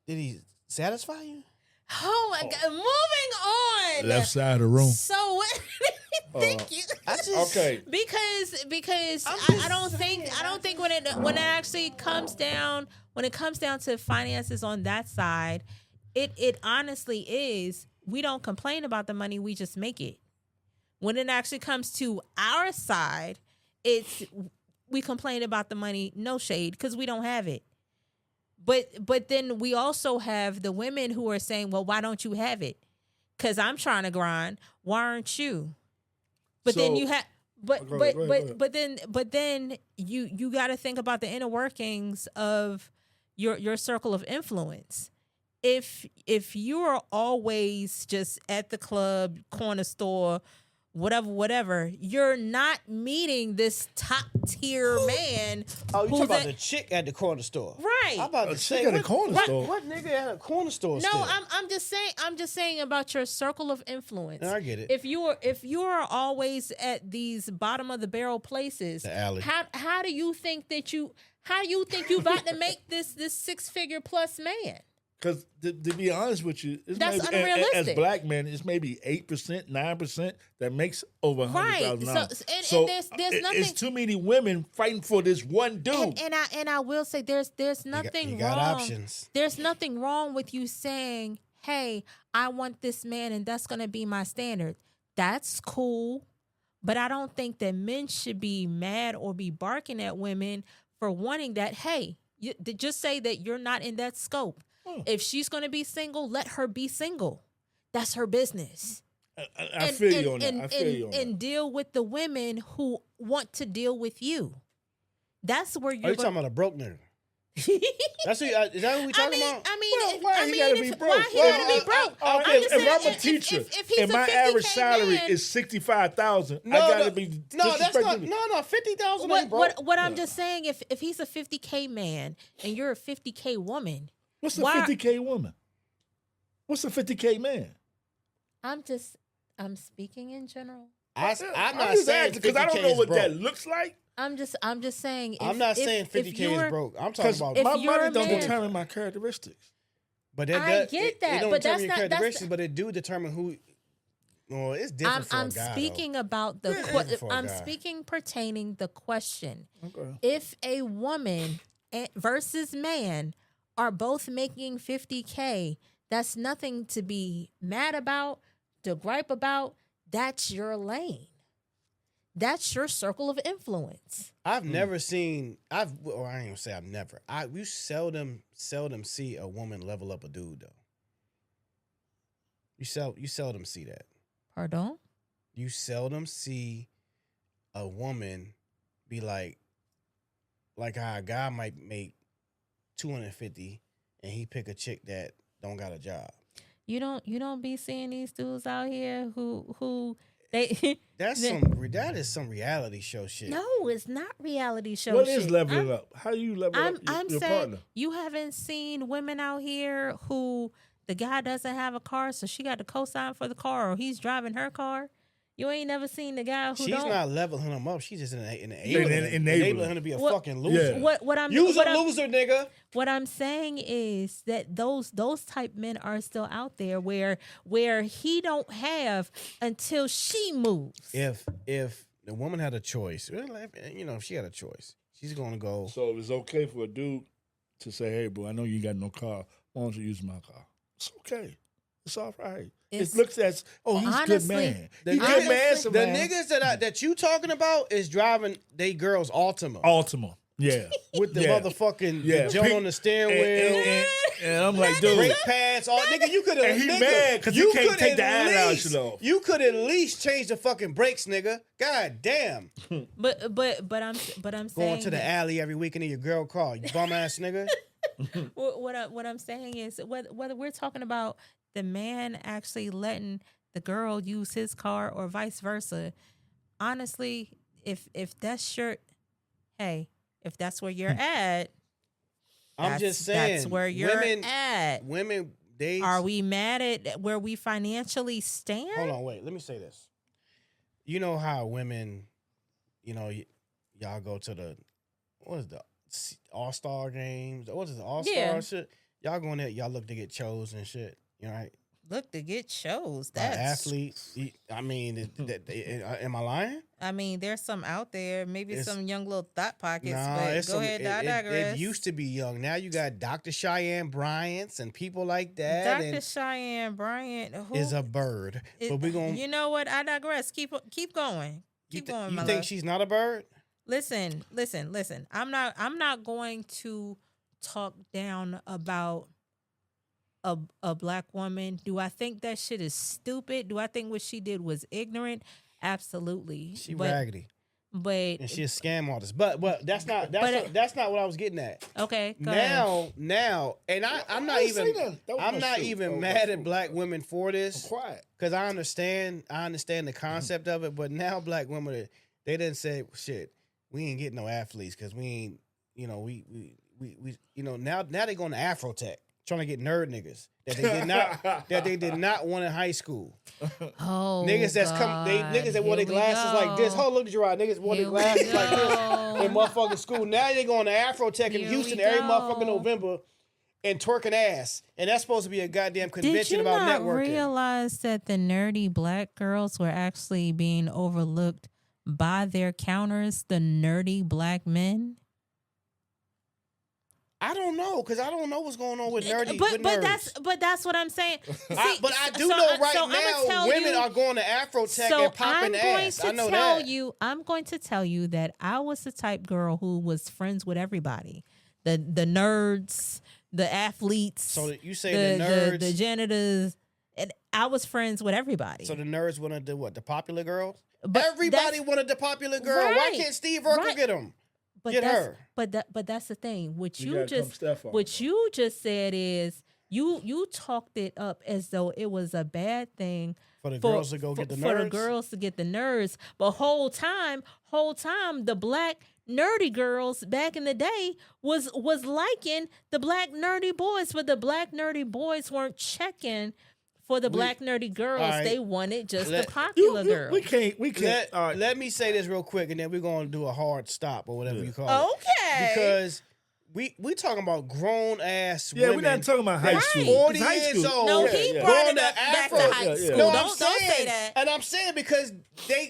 Did he satisfy you? Oh my God. Moving on. Left side of the room. So thank you. I just Okay. Because I'm I don't think when it actually comes down to finances on that side, it honestly is, we don't complain about the money, we just make it. When it actually comes to our side, it's, we complain about the money, no shade, because we don't have it. But then we also have the women who are saying, well, why don't you have it? Because I'm trying to grind. Why aren't you? But then So- you have, but Go but ahead, go ahead. but then you got to think about the inner workings of your circle of influence. If you're always just at the club, corner store, whatever, you're not meeting this top tier man. Oh, you who's talking about at- the chick at the corner store? Right. I'm about A to chick say, at the what- corner what- store? What nigga at a corner store? No, still? I'm just saying about your circle of influence. No, I get it. If you're always at these bottom of the barrel places, The alley. how do you think you about to make this 6-figure plus man? Because to be honest with you, it's That's maybe, as unrealistic. black men, it's maybe 8%, 9% that makes over $100,000. Right. And there's it's nothing- too many women fighting for this one dude. And I will say there's nothing you got wrong. options. There's nothing wrong with you saying, "Hey, I want this man, and that's going to be my standard." That's cool, but I don't think that men should be mad or be barking at women for wanting that. Hey, just say that you're not in that scope. If she's going to be single, let her be single. That's her business. I feel you on that. I feel you on that. And deal with the women who want to deal with you. That's where Are you're you talking about a broke nigga? That's who, is that who we talking about? Why he gotta be broke? Why he gotta be broke? Okay, I'm just if I'm saying, a teacher if he's and a my 50K average salary man- is $65,000, I No, gotta no, be no, that's not. disrespecting. No, 50,000 ain't broke. What I'm just saying, if he's a 50K man and you're a 50K woman, What's a why- 50K woman? What's a 50K man? I'm speaking in general. I'm not just saying asking because I 50K don't know is what broke. that looks like. I'm just saying. I'm not saying 50K is broke. I'm talking Because about. if my you're money a don't man- determine my characteristics. But I get that, It don't but determine that's your not- characteristics, but it do determine who. Well, it's different for I'm a guy. speaking though. about the. Yeah, different for a I'm guy. speaking pertaining the question. Okay. If a woman versus man are both making 50K, that's nothing to be mad about, to gripe about. That's your lane. That's your circle of influence. I've never seen. Or I ain't gonna say I've never. You seldom see a woman level up a dude though. You seldom see that. Pardon? You seldom see a woman be like how a guy might make 250 and he pick a chick that don't got a job. You don't be seeing these dudes out here who they That is some reality show shit. No, it's not reality show What shit. is leveling up? How do you level up I'm your saying partner? you haven't seen women out here who the guy doesn't have a car, so she got to co-sign for the car, or he's driving her car. You ain't never seen the guy who She's don't. not leveling him up. She's just enabling Enabling him to be a What- fucking loser. Yeah. What I'm You's what a I'm- loser, nigga. What I'm saying is that those type men are still out there where he don't have until she moves. If the woman had a choice, if she had a choice, she's gonna go. So it's okay for a dude to say, "Hey, bro, I know you ain't got no car. Why don't you use my car?" It's okay. It's all right. It's- It looks as, oh, he's a good honestly, man. The He's a niggas, good man. the niggas that you talking about is driving they girls Altima Altima. Yeah. with the Yeah. motherfucking Yeah. joint on the steering wheel. And I'm like, dude. Brake pads, all nigga. You could have. And he mad 'cause he can't take the eyelash off. You could at least change the fucking brakes, nigga. God damn. But I'm saying Going to the alley every weekend in your girl car, you bum ass nigga. what I'm saying is whether we're talking about the man actually letting the girl use his car or vice versa. Honestly, if that's your, hey, if that's where you're at, I'm just saying. that's where you're at. Women, they Are we mad at where we financially stand? Hold on, wait. Let me say this. You know how women, y'all go to the what is the All-Star games? What is the All-Star Yeah. shit? Y'all going there, y'all look to get chose and shit. You know, right? Look to get shows. By That's athletes. I mean, am I lying? I mean, there's some out there. Maybe It's- some young little thought pockets. Nah, but it's go some- ahead, I digress. It used to be young. Now you got Dr. Cheyenne Bryant's and people like that. Dr. And Cheyenne Bryant who is a bird. But we're going to. You know what? I digress. Keep going. Keep going, You my think love. she's not a bird? Listen. I'm not going to talk down about a black woman. Do I think that shit is stupid? Do I think what she did was ignorant? Absolutely. She but, raggedy. But And she a scam artist. But that's not what I was getting at. okay. Go ahead. Now, and I'm not didn't say even that. That was I'm my not shoe. even That was mad my at shoe. black women for I'm this quiet. because I understand the concept of it. But now black women they didn't say shit. We ain't getting no athletes because we ain't we now they going to Afrotech trying to get nerd niggas that they did not want in high school. Oh, Niggas that's come, they God. niggas that wore their Here we glasses like this. go. Hold, look at your eye. Niggas wore their Here we glasses like this go. in motherfucking school. Now they going to Afrotech in Here Houston we every go. motherfucking November and twerking ass. And that's supposed to be a goddamn Did convention you about not networking. realize that the nerdy black girls were actually being overlooked by their counters, the nerdy black men? I don't know because I don't know what's going on with nerdy. But with but nerds. that's what I'm saying. But I do so- know right so I'ma now tell women you- are going to Afrotech So and popping ass. I know that. I'm going to tell you that I was the type girl who was friends with everybody. The nerds, the athletes. So you say the nerds. the janitors. And I was friends with everybody. So the nerds wanted the what? The popular girls? But Everybody wanted the popular girl. Why Right. can't Steve Urkel Right. get him? but Get that's, her. But that's the thing. What You you gotta come just Steph on. what you just said is you talked it up as though it was a bad thing For the girls to go get the for the nerds? girls to get the nerds. But whole time, the black nerdy girls back in the day was liking the black nerdy boys, but the black nerdy boys weren't checking for the black nerdy girls. All right. They wanted just Let- the popular girls. We can't. Let me say this real quick, and then we're gonna do a hard stop or whatever you call it. Okay. Because we talking about grown ass Yeah, women. we're not talking about high Right. school. 40 'Cause high years school- old. No, Yeah, he yeah. brought Going it to up back to Afro. high Yeah, yeah. school. No, don't I'm saying, say that. And I'm saying because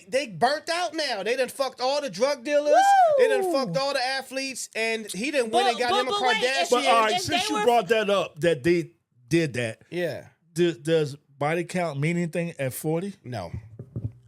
they burnt out now. They done fucked all the drug dealers. They done Woo! fucked all the athletes, and he done went and got But- him a but wait, Kardashian. But all right, And since they you were- brought that up, that they did that, Yeah, does body count mean anything at 40? no.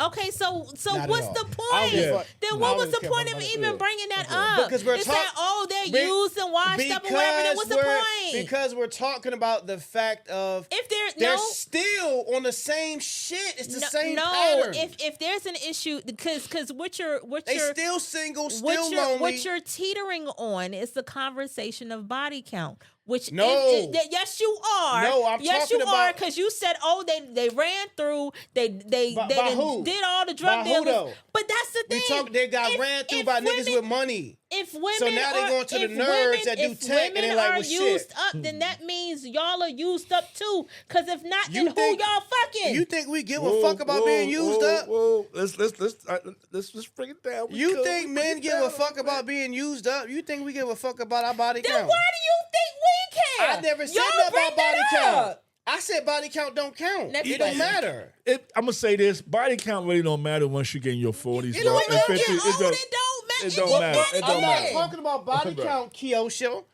Okay, so Not at what's all. the I don't point? give a fuck. Then I what don't was the care point about of it. even bringing that up? Because we're it's talk- that they're Be- used and washed up and whatever. Then what's the point? Because we're talking about the fact of If they're no, still on the same shit. It's the no, same no, pattern. if there's an issue, because what you're they still single, still lonely. what you're teetering on is the conversation of body count. Which No. yes you are. No, I'm yes talking you are about- because you said they ran through they By done who? did all the drug By who, dealers. though? But that's the we thing. talk. They got If- ran through if by women, niggas with money. If women So now they are, going to the if nerds women, that do if tech, and women they like, are well, shit. used up, then that means y'all are used up too. Because if not, You then think- who y'all fucking? You think we give a fuck about being used up? Whoa. Let's just bring it down. You think men give a fuck about being used up? You think we give a fuck about our body then count? why do you think we care? I never said Y'all nothing bring about body that count. up. I said body count don't count. Next It don't question. matter. I'm gonna say this: body count really don't matter once you get in your 40s. It bro. don't And matter. 50s, Get it old, don't- it don't matter. it don't matter. It I'm don't not matter. talking about body Right. count, Kiosha.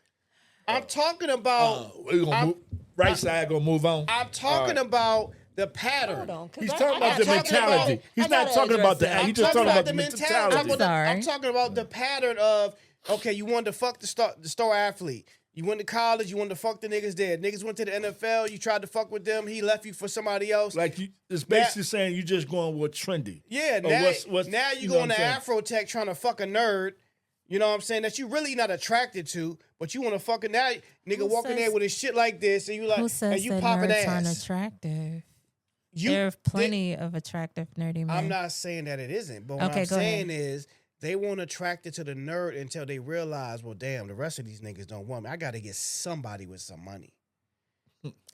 I'm talking about. We're gonna move, right side gonna move on. I'm talking about the pattern. Hold on, 'cause He's I- talking I about the gotta- mentality. I He's not gotta talking about the address act. that. He's just talking about the mentality. mentality. I'm talking about the pattern of okay, you wanted to fuck the star athlete. You went to college, you wanted to fuck the niggas there. Niggas went to the NFL, you tried to fuck with them, he left you for somebody else. Like it's basically saying you just going with trendy. Yeah, Or now, what's- now you you know going what to I'm saying? Afrotech trying to fuck a nerd. You know what I'm saying? That you really not attracted to, but you want to fuck it now. Nigga Who walking says- there with his shit like this, and you like, Who and says you that popping nerds aren't ass. attractive? You, There are plenty of attractive nerdy men. I'm not saying that it isn't, but what Okay, I'm go saying is they won't attract it to the nerd until they realize, well, damn, the rest of these niggas don't want me. I got to get somebody with some money.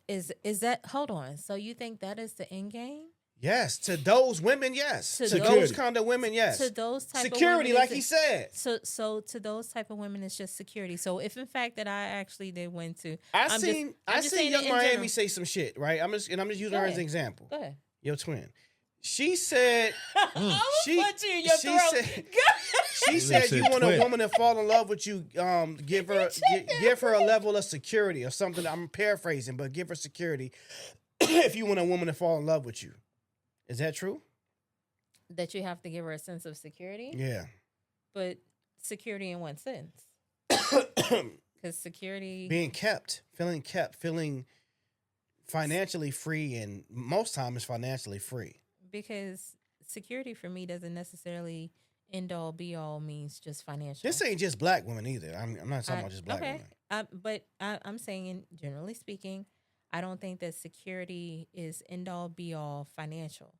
Is that? Hold on. So you think that is the end game? Yes, to those women, yes. To To those Security. kind of women, yes. To those type Security, of women, like is he it- said. So to those type of women, it's just security. So if in fact that I actually did went to, I I'm seen just saying Young it in Miami general. say some shit, right? I'm just using Go her as ahead. an example. Go ahead. Your twin. She said I'm She- gonna put you in your she throat. said- she You said said you want twin. a woman to fall in love with you, give her a level of security or something. I'm paraphrasing, but give her security if you want a woman to fall in love with you. Is that true? That you have to give her a sense of security, Yeah. but security in what sense? Because security. Being kept, feeling financially free, and most time it's financially free. Because security for me doesn't necessarily end all be all means just financial. This ain't just black women either. I'm not talking about just black okay. women. But I'm saying, generally speaking, I don't think that security is end all be all financial.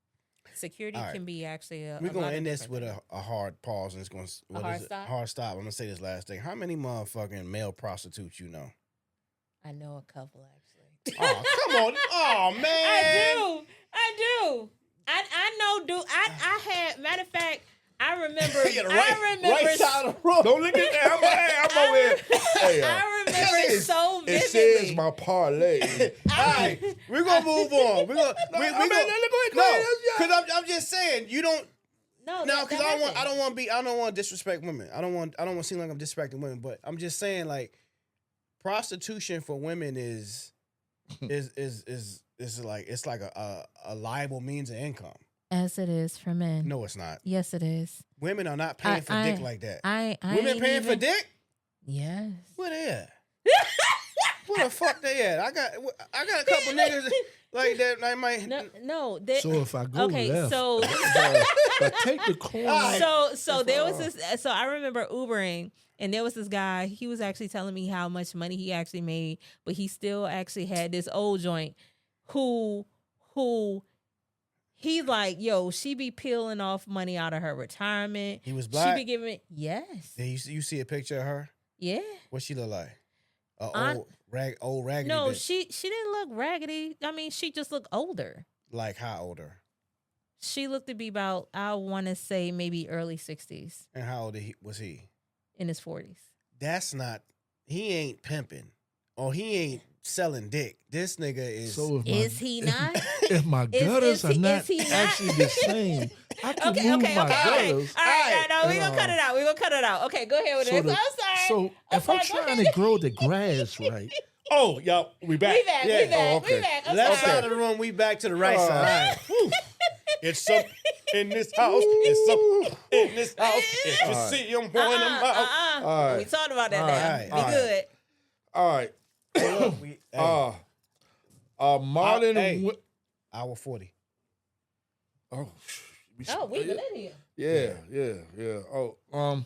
Security All right. can be actually a. We're a gonna lot of end this different with things. a hard pause, and it's gonna what hard is it? stop? Hard stop. I'm gonna say this last thing. How many motherfucking male prostitutes you know? I know a couple actually. Oh, come on. Oh, man. I do. I know. I had. Matter of fact, I remember. Yeah, the I remember. right side of the road. Don't look at that. I'm over here. Hey, I remember it it so It vividly. says my parlay. All right, we're gonna move on. We're gonna, because I'm just saying you don't. No, No, that because I happened. don't want to disrespect women. I don't want to seem like I'm disrespecting women. But I'm just saying like prostitution for women is like it's like a liable means of income. As it is for men. No, it's not. Yes, it is. Women are not paying for dick like that. I Women ain't paying for even- dick? Yes. Where they at? Where the fuck they at? I got a couple niggas. Like that, I might. No. So if I go Okay, left, so if I take the corner, so there was this. So I remember Ubering, and there was this guy. He was actually telling me how much money he actually made, but he still actually had this old joint. Who he like, yo, she be peeling off money out of her retirement. He was black. She be giving yes, Yeah, you see a picture of her? yeah. What she look like? Aunt- Old raggedy No, bitch. she didn't look raggedy. I mean, she just looked older. Like how older? She looked to be about, I want to say maybe early 60s, And how old was he? in his 40s. That's not. He ain't pimping, or he ain't selling dick. This nigga is. so Is he not? if my gutters are not is he not? actually the same, I can Okay. move my All right. gutters. All right. No, we're gonna cut it out. We're gonna cut it out. Okay, go ahead with So it. the- I'm sorry. So if I'm trying to grow the grass right, oh y'all, we back. We back. Yeah. We back. Oh, okay. We back. I'm Left sorry. side of the room, we back to the right All side. Whew. It's some in this house. It's some in this house. If you All right. see him pouring them out. All right. We talked about that All now. right. Be All right. good. All right. Hey, look, Modern. Hey. Hour 40. Oh, We millennial. yeah. Oh, all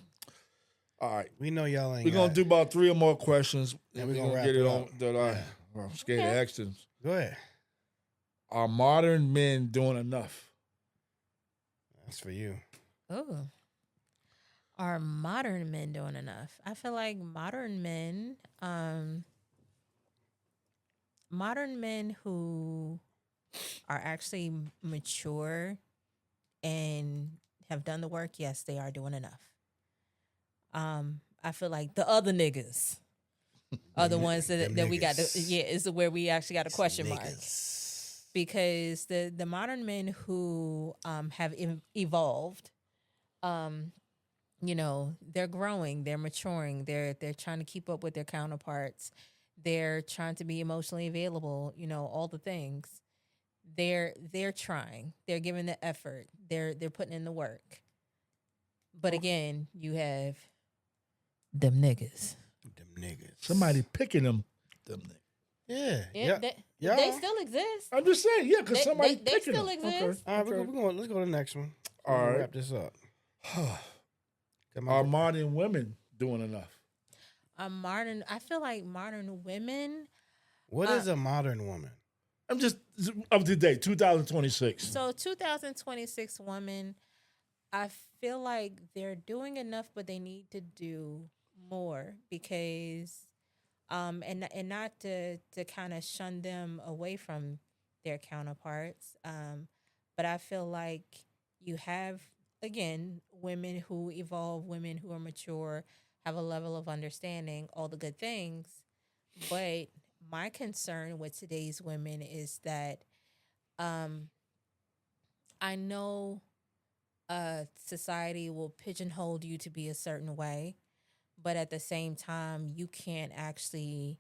right. We know y'all ain't. We're gonna got- do about 3 or more questions, Yeah, and we we're gonna gonna wrap get it it up. on. That I'm scared to ask them. Go ahead. Are modern men doing enough? That's for you. Oh. Are modern men doing enough? I feel like modern men who are actually mature and have done the work, yes, they are doing enough. I feel like the other niggas are the ones Them that we got to, niggas. yeah, is where we actually got a question mark. Niggas. Because the modern men who have evolved, you know, they're growing, they're maturing, they're trying to keep up with their counterparts, they're trying to be emotionally available, you know, all the things. They're trying, they're giving the effort, they're putting in the work. But again, you have them niggas. Them niggas. Somebody picking them. Them niggas. Yeah. Yeah, Yeah. they still exist. I'm just saying, yeah, because somebody they picking still them. exist. All right, we're going. Let's go to the next one. All We're gonna right. Wrap this up. Come Are on. modern women doing enough? I feel like modern women. What is a modern woman? I'm just of the day, 2026. So 2026 women, I feel like they're doing enough, but they need to do more because, and not to kind of shun them away from their counterparts. But I feel like you have, again, women who evolve, women who are mature, have a level of understanding, all the good things. But my concern with today's women is that I know society will pigeonhole you to be a certain way, but at the same time, you can't actually.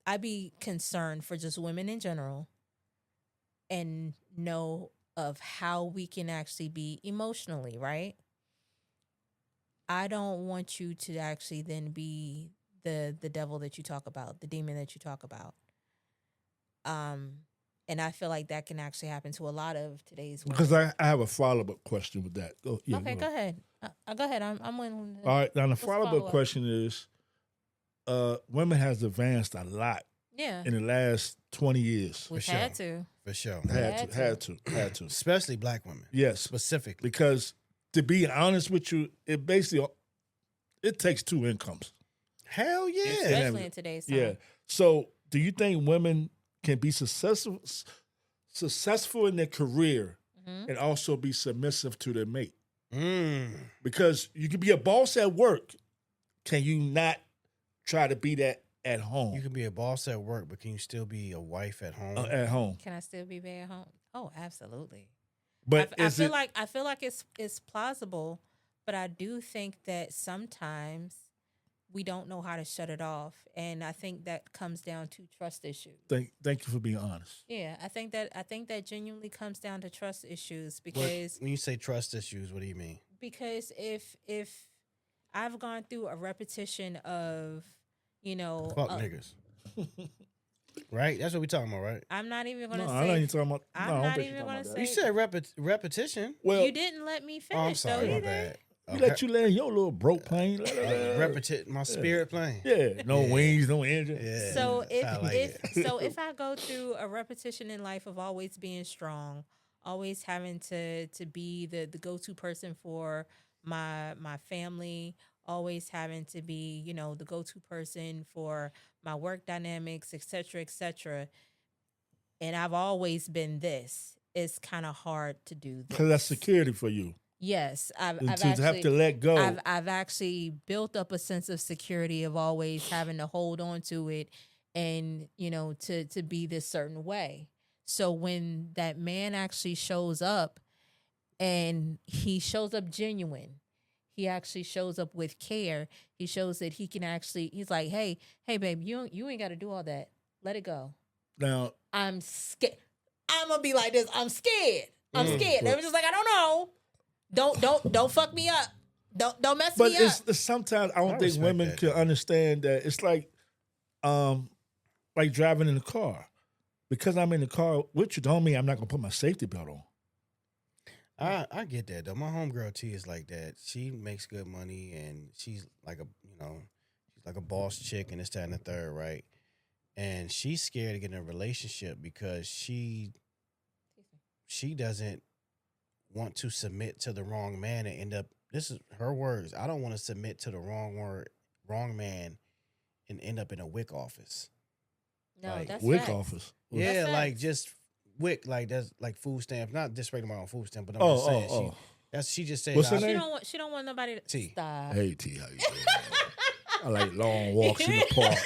I'd be concerned for just women in general and know of how we can actually be emotionally, right? I don't want you to actually then be the devil that you talk about, the demon that you talk about. And I feel like that can actually happen to a lot of today's women. Because I have a follow-up question with that. Yeah, Okay, go ahead. Go ahead. I'm willing. All right, now the Let's follow-up follow up. question is, women has advanced a lot Yeah, in the last 20 years. we've sure. had to. For sure. Had to. Especially black women. Yes, Specifically. because to be honest with you, it basically it takes 2 incomes. Hell yeah. Especially in today's time. Yeah. So, do you think women can be successful in their career Mhm. and also be submissive to their mate? Mm. Because you can be a boss at work. Can you not try to be that at home? You can be a boss at work, but can you still be a wife at home? At home. Can I still be back at home? Oh, absolutely. But I is feel it like it's plausible, but I do think that sometimes we don't know how to shut it off, and I think that comes down to trust issues. thank you for being honest. Yeah, I think that genuinely comes down to trust issues What- because when you say trust issues, what do you mean? if I've gone through a repetition of, you know, Fuck niggas. Right? That's what we talking about, right? I'm not even No, gonna I know say. you're talking about. I'm no, I don't not think even you're talking gonna about You say- said repetition. Well, You didn't let me Oh, I'm finish. sorry, though, my either. bad. you let you land your little broke plane. My spirit plane. Yeah, no Yeah. wings, no engine. Yeah. So I like if I go through a repetition in life of always being strong, always having to be the go-to person for my family, always having to be, the go-to person for my work dynamics, etc., and I've always been this, it's kind of hard to do this. Because that's security for you. Yes, I've And to actually have to let go. I've actually built up a sense of security of always having to hold on to it, and to be this certain way. So when that man actually shows up, and he shows up genuine, he actually shows up with care. He shows that he can actually. He's like, hey, babe, you ain't got to do all that. Let it go. Now, I'm scared. I'm gonna be like this. I'm scared. I'm scared. They were just like, I don't know. Don't fuck me up. Don't mess but me up. it's sometimes I don't think respect women that. can understand that it's like driving in the car. Because I'm in the car with you, don't mean I'm not gonna put my safety belt on. I get that though. My homegirl T is like that. She makes good money and she's like she's like a boss chick and this, that, and the third, right? And she's scared to get in a relationship because she doesn't want to submit to the wrong man and end up. This is her words. I don't want to submit to the wrong man, and end up in a WIC office. No, like, that's WIC facts. office. Yeah, That's like facts. just WIC, like that's like food stamps. Not disrespecting my own food stamp, but I'm just saying she just said. What's her I- name? She don't want nobody to T. stop. Hey T, how you doing? I like long walks in the park.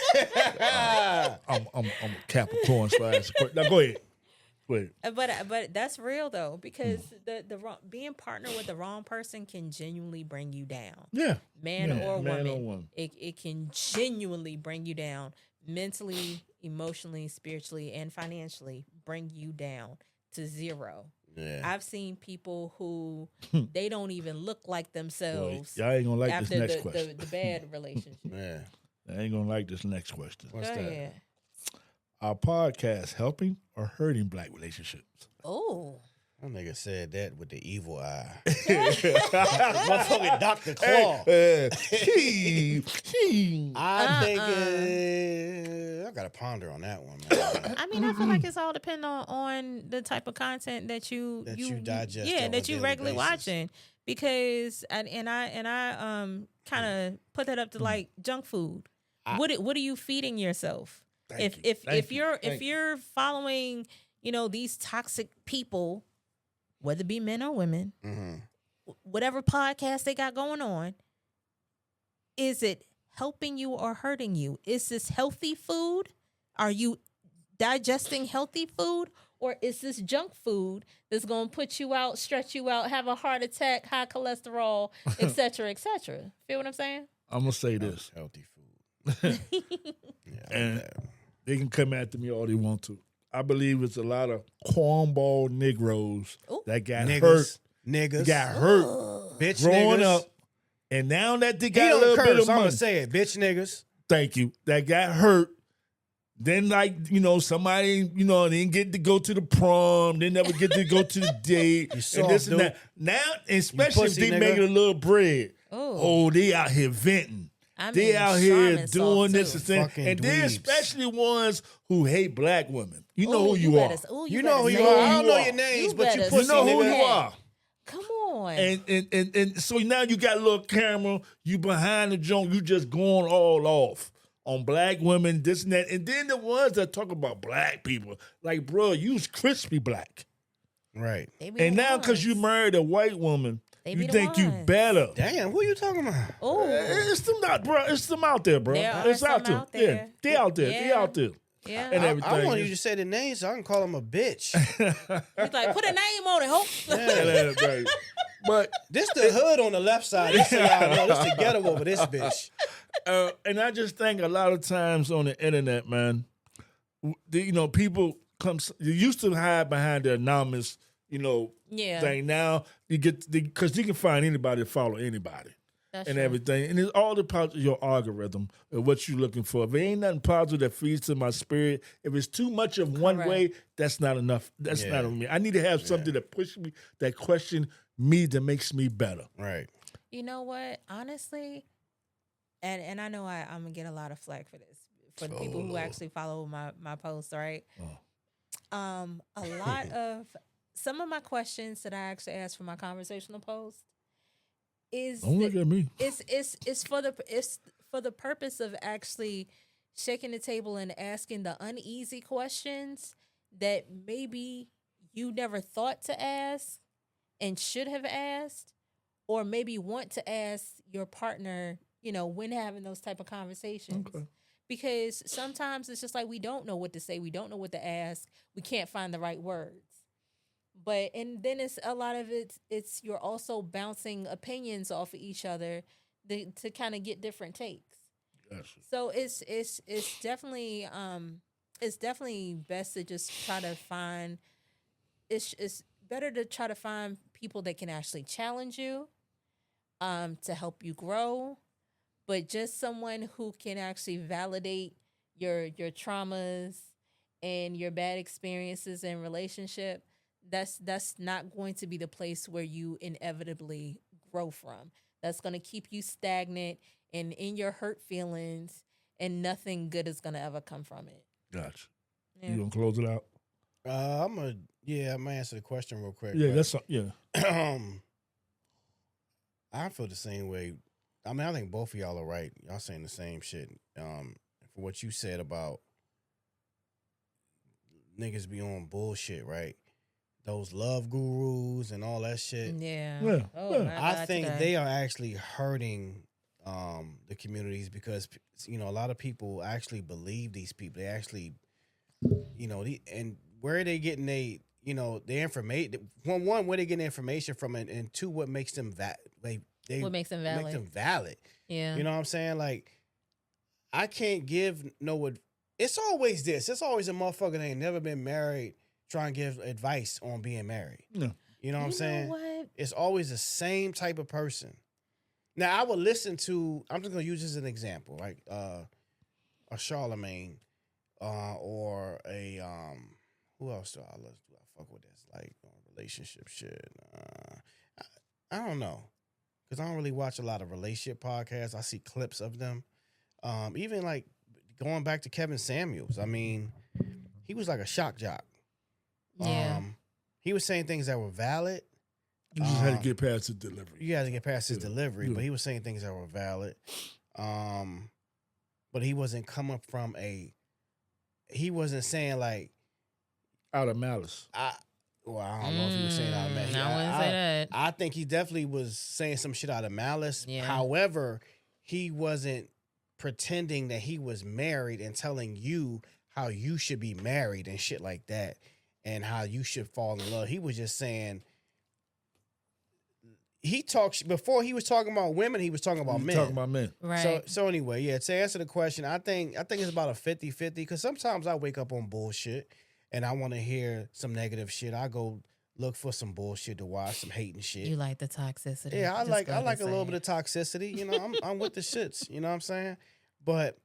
I'm Capricorn / Now go ahead. Wait. But that's real though, because the wrong, being partnered with the wrong person can genuinely bring you down. Yeah. Man Yeah, or man woman. or woman. It can genuinely bring you down mentally, emotionally, spiritually, and financially. Bring you down to zero. Yeah. I've seen people who they don't even look like Boy, themselves y'all ain't gonna like this after next question. the bad relationship. Yeah. I ain't gonna like this next question. What's Go that? ahead. Our podcast helping or hurting black relationships? Oh. That nigga said that with the evil eye. Motherfucking Dr. Claw. I think I gotta ponder on that one, man. I mean, I feel like it's all depending on the type of content that you digest yeah, on that a you daily regularly basis. watching. Because I kind of put that up to like junk food. What are you feeding yourself? Thank you. If Thank you. you're following, these toxic people, whether it be men or women, whatever podcast they got going on, is it helping you or hurting you? Is this healthy food? Are you digesting healthy food? Or is this junk food that's going to put you out, stretch you out, have a heart attack, high cholesterol, et cetera, et cetera? Feel what I'm saying? I'm gonna say this, Healthy food. Yeah, and that. they can come after me all they want to. I believe it's a lot of cornball Negroes Ooh. that got Niggas. hurt, Niggas. got hurt Bitch growing niggas. up, and now that they He got a don't little bit curse. of I'm money, gonna say it. Bitch niggas. thank you, that got hurt. Then, somebody, didn't get to go to the prom. They never get to go to the date. You and soft, this and dude. that. Now, especially if pussy they nigga. making a little bread. Oh. Oh, they out here venting. I They mean, out here Charmin doing soft, this too. and thing. Fucking And then dweebs. especially ones who hate black women. You know Ooh, who you are. better- ooh, You know who better you say are. that. I don't know your You names, You but you better pussy You know who nigga. you are. Come on. And so now you got a little camera, you behind the joint, you just going all off on black women, this and that. And then the ones that talk about black people, like, bro, you's crispy black. Right. They be And the now because you ones. married a white woman, They you be the think you ones. better. Damn, who you talking about? Oh, It's them out, bro. It's them out there, bro. There are It's out some there. out Yeah, there. they out there. They Yeah. out there. yeah. And I everything. want you to say the name so I can call him a bitch. He's like, put a name on it, hope. Yeah. But This the hood on the left side. This so y'all know. This the ghetto over this bitch. and I just think a lot of times on the internet, man, people you used to hide behind the anonymous, Yeah. thing. Now you get because you can find anybody to follow anybody. That's and true. everything. And it's all about your algorithm and what you're looking for. If it ain't nothing positive that feeds to my spirit, if it's too much of one Correct. way, that's not enough. That's Yeah. not on me. I need to have something that pushes me, that question me, that makes me better. Right. You know what? Honestly, and I know I'm gonna get a lot of flack for this for the people who actually follow my posts, right? A lot of some of my questions that I actually ask for my conversational post is Don't look at me. it's for the purpose of actually shaking the table and asking the uneasy questions that maybe you never thought to ask and should have asked, or maybe want to ask your partner, when having those type of conversations. Okay. Because sometimes it's just like we don't know what to say, we don't know what to ask, we can't find the right words. But and then it's a lot of it's you're also bouncing opinions off of each other to kind of get different takes. Gotcha. So it's definitely best to just try to find it's better to try to find people that can actually challenge you, to help you grow, but just someone who can actually validate your traumas and your bad experiences in relationship. That's not going to be the place where you inevitably grow from. That's going to keep you stagnant and in your hurt feelings, and nothing good is going to ever come from it. Gotcha. Yeah. You gonna close it out? I'm gonna answer the question real quick. Yeah, but, yeah. I feel the same way. I mean, I think both of y'all are right. Y'all saying the same shit. For what you said about niggas be on bullshit, right? Those love gurus and all that shit. Yeah. Yeah, Oh, yeah. my I God, think today. they are actually hurting the communities because a lot of people actually believe these people. They actually, and where are they getting the information? One, where they getting information from, and two, what makes them What makes them valid? Make them valid. Yeah. You know what I'm saying? Like, I can't give it's always this. It's always a motherfucker that ain't never been married trying to give advice on being married. No. You know what I'm saying? What? It's always the same type of person. Now, I would listen to, I'm just going to use this as an example, like a Charlemagne or a, who else do I fuck with this? Like, relationship shit. I don't know. Because I don't really watch a lot of relationship podcasts. I see clips of them. Even like going back to Kevin Samuels. I mean, he was like a shock jock. Yeah. He was saying things that were valid. You just had to get past the delivery. You had to get past his Yeah. delivery, Yeah. but he was saying things that were valid. But he wasn't coming from he wasn't saying like, Out of malice. I don't know if he was saying out of malice. I wouldn't say that. I think he definitely was saying some shit out of malice. Yeah. However, he wasn't pretending that he was married and telling you how you should be married and shit like that and how you should fall in love. He was just saying, before he was talking about women, he was talking about men. Talking about men. Right. So anyway, yeah, to answer the question, I think it's about a 50-50 because sometimes I wake up on bullshit and I want to hear some negative shit. I go look for some bullshit to watch, some hating shit. You like the toxicity. Yeah, I Just like go a ahead and little say bit of toxicity. I'm with the shits. You know what I'm saying? But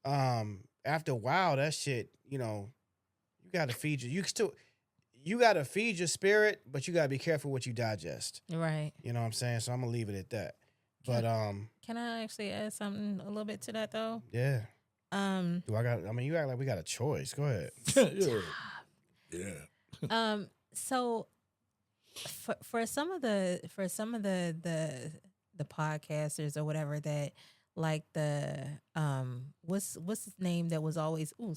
after a while, that shit, you got to feed you got to feed your spirit, but you got to be careful what you digest. it. Right. You know what I'm saying? So I'm gonna leave it at that. But Can I actually add something a little bit to that though? yeah. You act like we got a choice. Go ahead. Yeah. So for some of the podcasters or whatever that like the what's his name that was always in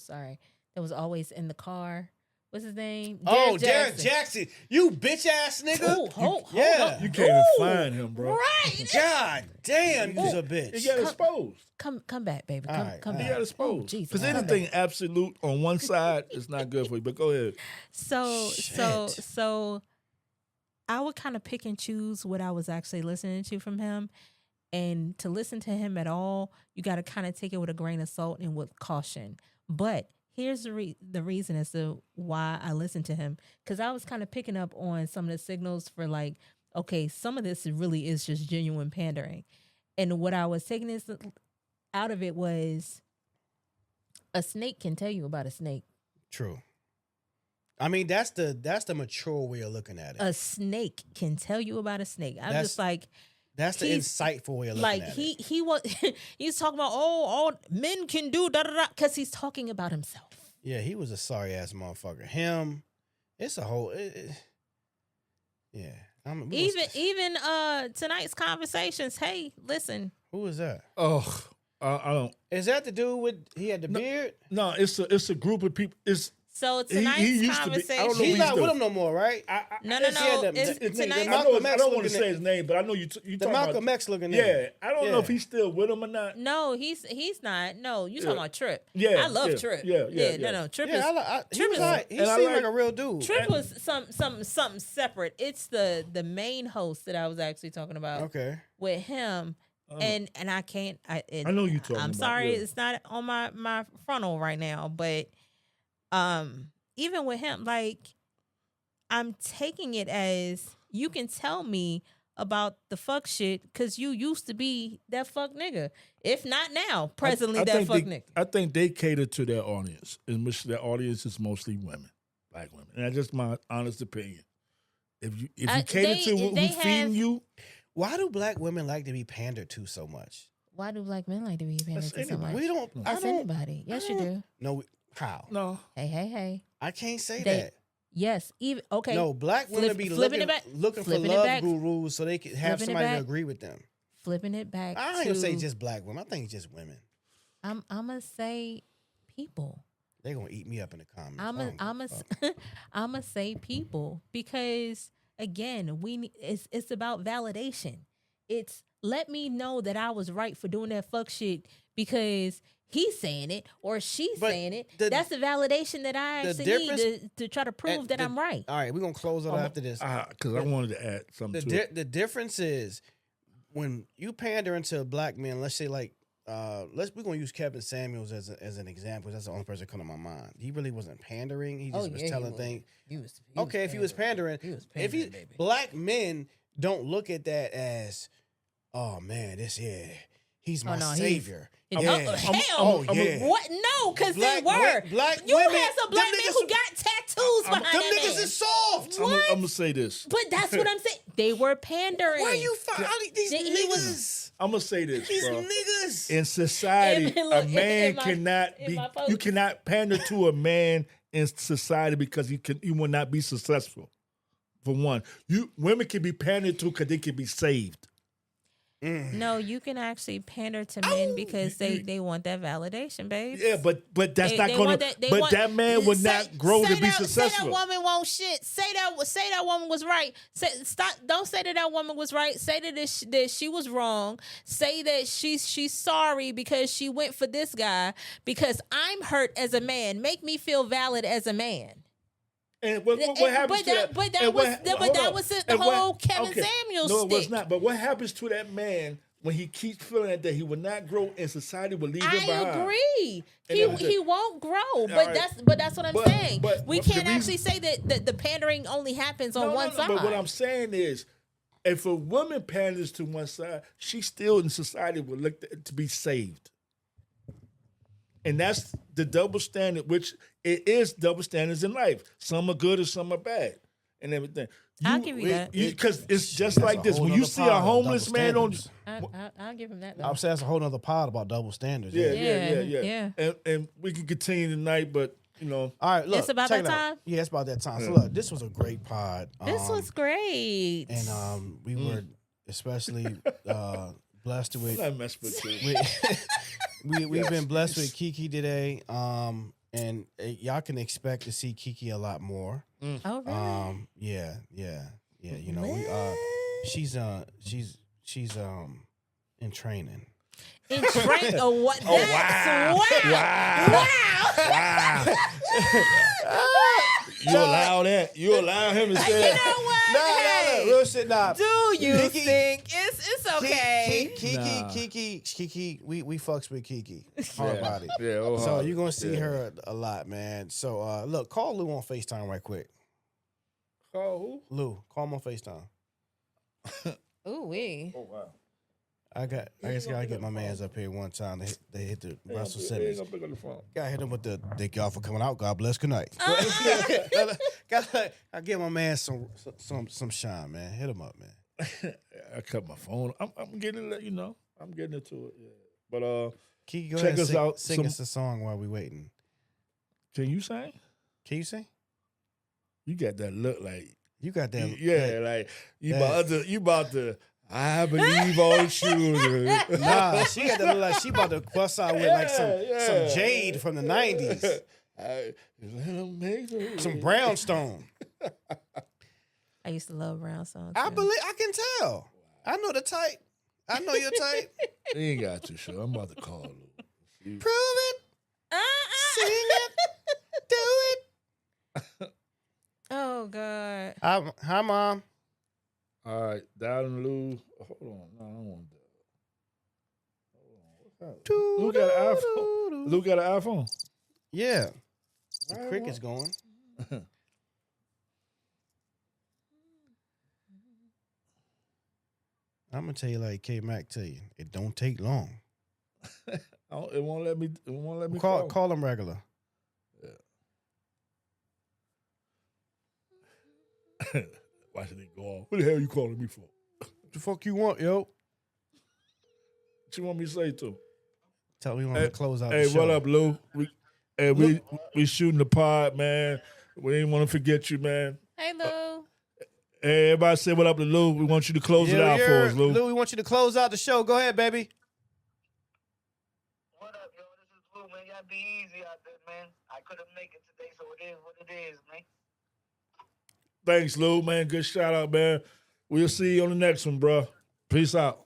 the car. What's his name? Derek Jackson. You bitch ass nigga. Hold yeah. up. You can't even find him, bro. Right. God damn, you's a bitch. He got exposed. Come back, baby. All Come right, come all He back. got exposed. Oh, Jesus. Because Come anything back. absolute on one side is not good for you. But go ahead. So Shit. I would kind of pick and choose what I was actually listening to from him. And to listen to him at all, you got to kind of take it with a grain of salt and with caution. But here's the reason as to why I listened to him. Because I was kind of picking up on some of the signals for like, okay, some of this really is just genuine pandering. And what I was taking this out of it was a snake can tell you about a snake. True. I mean, that's the mature way of looking at it. A snake can tell you about a snake. I'm just like, that's the insightful way of looking at it. He was he's talking about all men can do da da da because he's talking about himself. Yeah, he was a sorry ass motherfucker. Him, it's a whole. Yeah, Even tonight's conversations. Hey, listen. Who is that? Oh, I don't. Is that the dude with he had the beard? No, it's a group of people. It's So tonight's he used to be- I don't know conversation. He's not still- with him no more, right? No. It's Tonight's I don't want to say his name, but I know you The talking Malcolm about. X looking. Yeah, nigga. I don't know if he's still with him or not. No, he's not. No, you talking about Trip. Yeah, I love yeah, Trip. yeah. No. Trip is Yeah, he Trip was is- like, he and I seemed like- like a real dude. Trip was something separate. It's the main host that I was actually talking about Okay. with him. And I can't. I know you talking I'm about, sorry, yeah. it's not on my frontal right now. But even with him, like I'm taking it as you can tell me about the fuck shit because you used to be that fuck nigga. If not now, presently that fuck nigga. I think they cater to their audience, in which their audience is mostly women, black women, and that's just my honest opinion. If you cater to who's feeding you, Why do black women like to be pandered to so much? Why do black men like to be pandered to so anybody. much? We don't. I That's don't. anybody. Yes, you do. No. How? no. Hey. I can't say They- that. Yes. Even okay. No, black women be flipping it looking back. for Flipping it love back. gurus so they can have Flipping it somebody to back. agree with them. Flipping it back. I ain't to, gonna say just black women. I think it's just women. I'm gonna say people. They're gonna eat me up in the comments. I'm gonna say people because again, it's about validation. It's let me know that I was right for doing that fuck shit because he's saying it or she's But saying it. the- That's the validation that I the actually difference- need to try to prove that I'm right. All right, we're gonna close it after this. Because I wanted to add something to it. The difference is when you pander into black men. Let's say like we're gonna use Kevin Samuels as an example. That's the only person that come to my mind. He really wasn't pandering. He just was telling things. Okay, if he was pandering, black men don't look at that as, oh man, he's my savior. Hell, yeah. what? No, because they Black- were. black you women- had some black them men niggas- who got tattoos behind Them their niggas name. is soft. I'm gonna say this. But that's what I'm saying. They were pandering. Where you find these He niggas? I'm gonna say this, These bro. niggas. In society, Look, a man in my- cannot in be. my post. You cannot pander to a man in society because you will not be successful. For one, women can be pandered to because they can be saved. No, you can actually pander to men because they want that validation, babe. Yeah, but that's They- not they going want to. that- they But want- that man would not grow to be Say successful. that woman won't shit. Say that woman was right. Don't say that woman was right. Say that she was wrong. Say that she's sorry because she went for this guy because I'm hurt as a man. Make me feel valid as a man. And what happens to that? But and what- that hold on. was the And what- whole Kevin okay. Samuels No, it was stick. not. But what happens to that man when he keeps feeling that he will not grow and society will leave him behind? I agree. And He won't grow, but right. that's what I'm But- saying. but We what the can't reason- actually say that the pandering only happens on one side. But what I'm saying is, if a woman panders to one side, she still in society will look to be saved. And that's the double standard, which it is double standards in life. Some are good and some are bad and everything. I'll give you that. Because it's just That's like a this. whole When you nother see pod a on homeless double man on... standards. I'll give him that. Though. I'm saying that's a whole nother pod about double standards. Yeah. And we can continue tonight, but, you know... All right, look. It's about check that it out. time? Yeah, it's about that time. So look, this was a great pod. This was great. And we were especially blessed with... I mess with you. We've been blessed with Kiki today. And y'all can expect to see Kiki a lot more. Oh, really? Yeah. You know, she's in training. In train? Oh, what? Wow! You allow that? You allow him to say You that? know what? No, real shit. Nah. Do you Kiki- think it's okay? Kiki, we fucks with Kiki. Hard body. Yeah. So you're gonna see her a lot, man. So look, call Lou on FaceTime right quick. Call who? Lou, call him on FaceTime. Ooh wee. Oh, wow. I just gotta get my man's up here one time. They hit the Russell Simmons. Pick up the phone. Gotta hit him with the thank y'all for coming out. God bless. Good night. I give my man some shine, man. Hit him up, man. I cut my phone. I'm getting it. You know, I'm getting into it. Yeah. But Kiki, go check ahead us and out. sing us a song while we waiting. Can you sing? Can you sing? You got that look like You got that. like you about to. I believe all children. Nah, she got that look like she about to bust out with like some Jade from the 90s. Some Brownstone. I used to love brown songs. I can tell. I know the type. I know your type. You ain't got to, sure. I'm about to call Lou. Prove it. Sing it. Do it. Oh God. Hi, Mom. All right, dialing Lou. Hold on. No, I don't want that. Hold on. Lou got an iPhone. Lou got an iPhone. Yeah. The cricket's going. I'm gonna tell you like K-Mac tell you. It don't take long. It won't let me. It won't let me Call him regular. Yeah. Why should it go off? What the hell are you calling me for? What the fuck you want, yo? What you want me to say to him? Tell me you want to close out the show. Hey, what up, Lou? We shooting the pod, man. We didn't want to forget you, man. Hey Lou. Hey, everybody say what up to Lou. We want you to close it out for us, Lou. Lou, we want you to close out the show. Go ahead, baby. What up, yo? This is Lou, man. Y'all be easy out there, man. I couldn't make it today, so it is what it is, man. Thanks, Lou, man. Good shout out, man. We'll see you on the next one, bro. Peace out.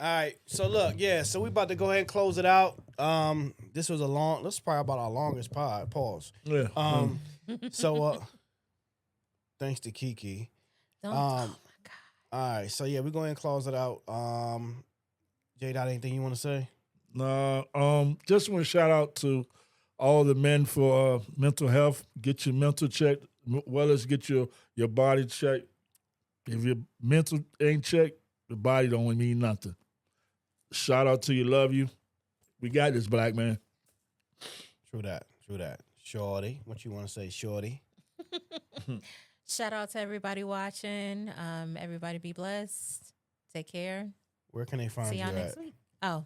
All right. So look, so we about to go ahead and close it out. This was this is probably about our longest pod. Pause. Yeah. So thanks to Kiki. Oh my God. All right. So we're going to close it out. J Dot, anything you want to say? No. Just want to shout out to all the men for mental health. Get your mental checked, well as get your body checked. If your mental ain't checked, the body don't mean nothing. Shout out to you, love you. We got this, black man. True that. Shorty, what you want to say, Shorty? Shout out to everybody watching. Everybody be blessed. Take care. Where can they find See you y'all at? next week. Oh,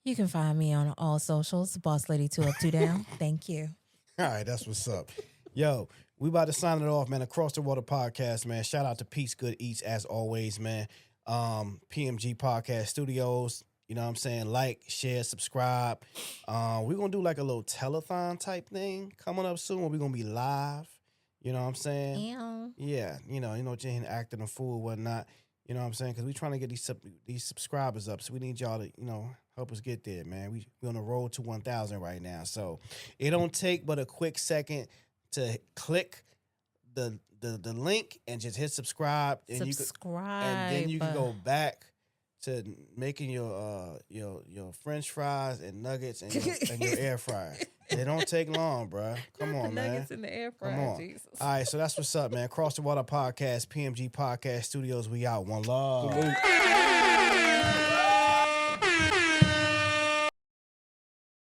you can find me on all socials. Boss Lady 2 Up 2 Down. Thank you. All right, that's what's up. Yo, we about to sign it off, man. Across the Water Podcast, man. Shout out to Peace Good Eats as always, man. PMG Podcast Studios. You know what I'm saying? Like, share, subscribe. We're going to do like a little telethon type thing coming up soon where we're going to be live. You know what I'm saying? Yeah. Yeah. Jane acting a fool and whatnot. You know what I'm saying? Because we're trying to get these subscribers up. So we need y'all to, help us get there, man. We're on the road to 1,000 right now. So it don't take but a quick second to click the link and just hit subscribe. And then you can go back to making your French fries and nuggets and your air fryer. It don't take long, bro. Come on, man. Nuggets in the air fryer. Come on. Jesus. All right, so that's what's up, man. Across the Water Podcast, PMG Podcast Studios. We out. One love.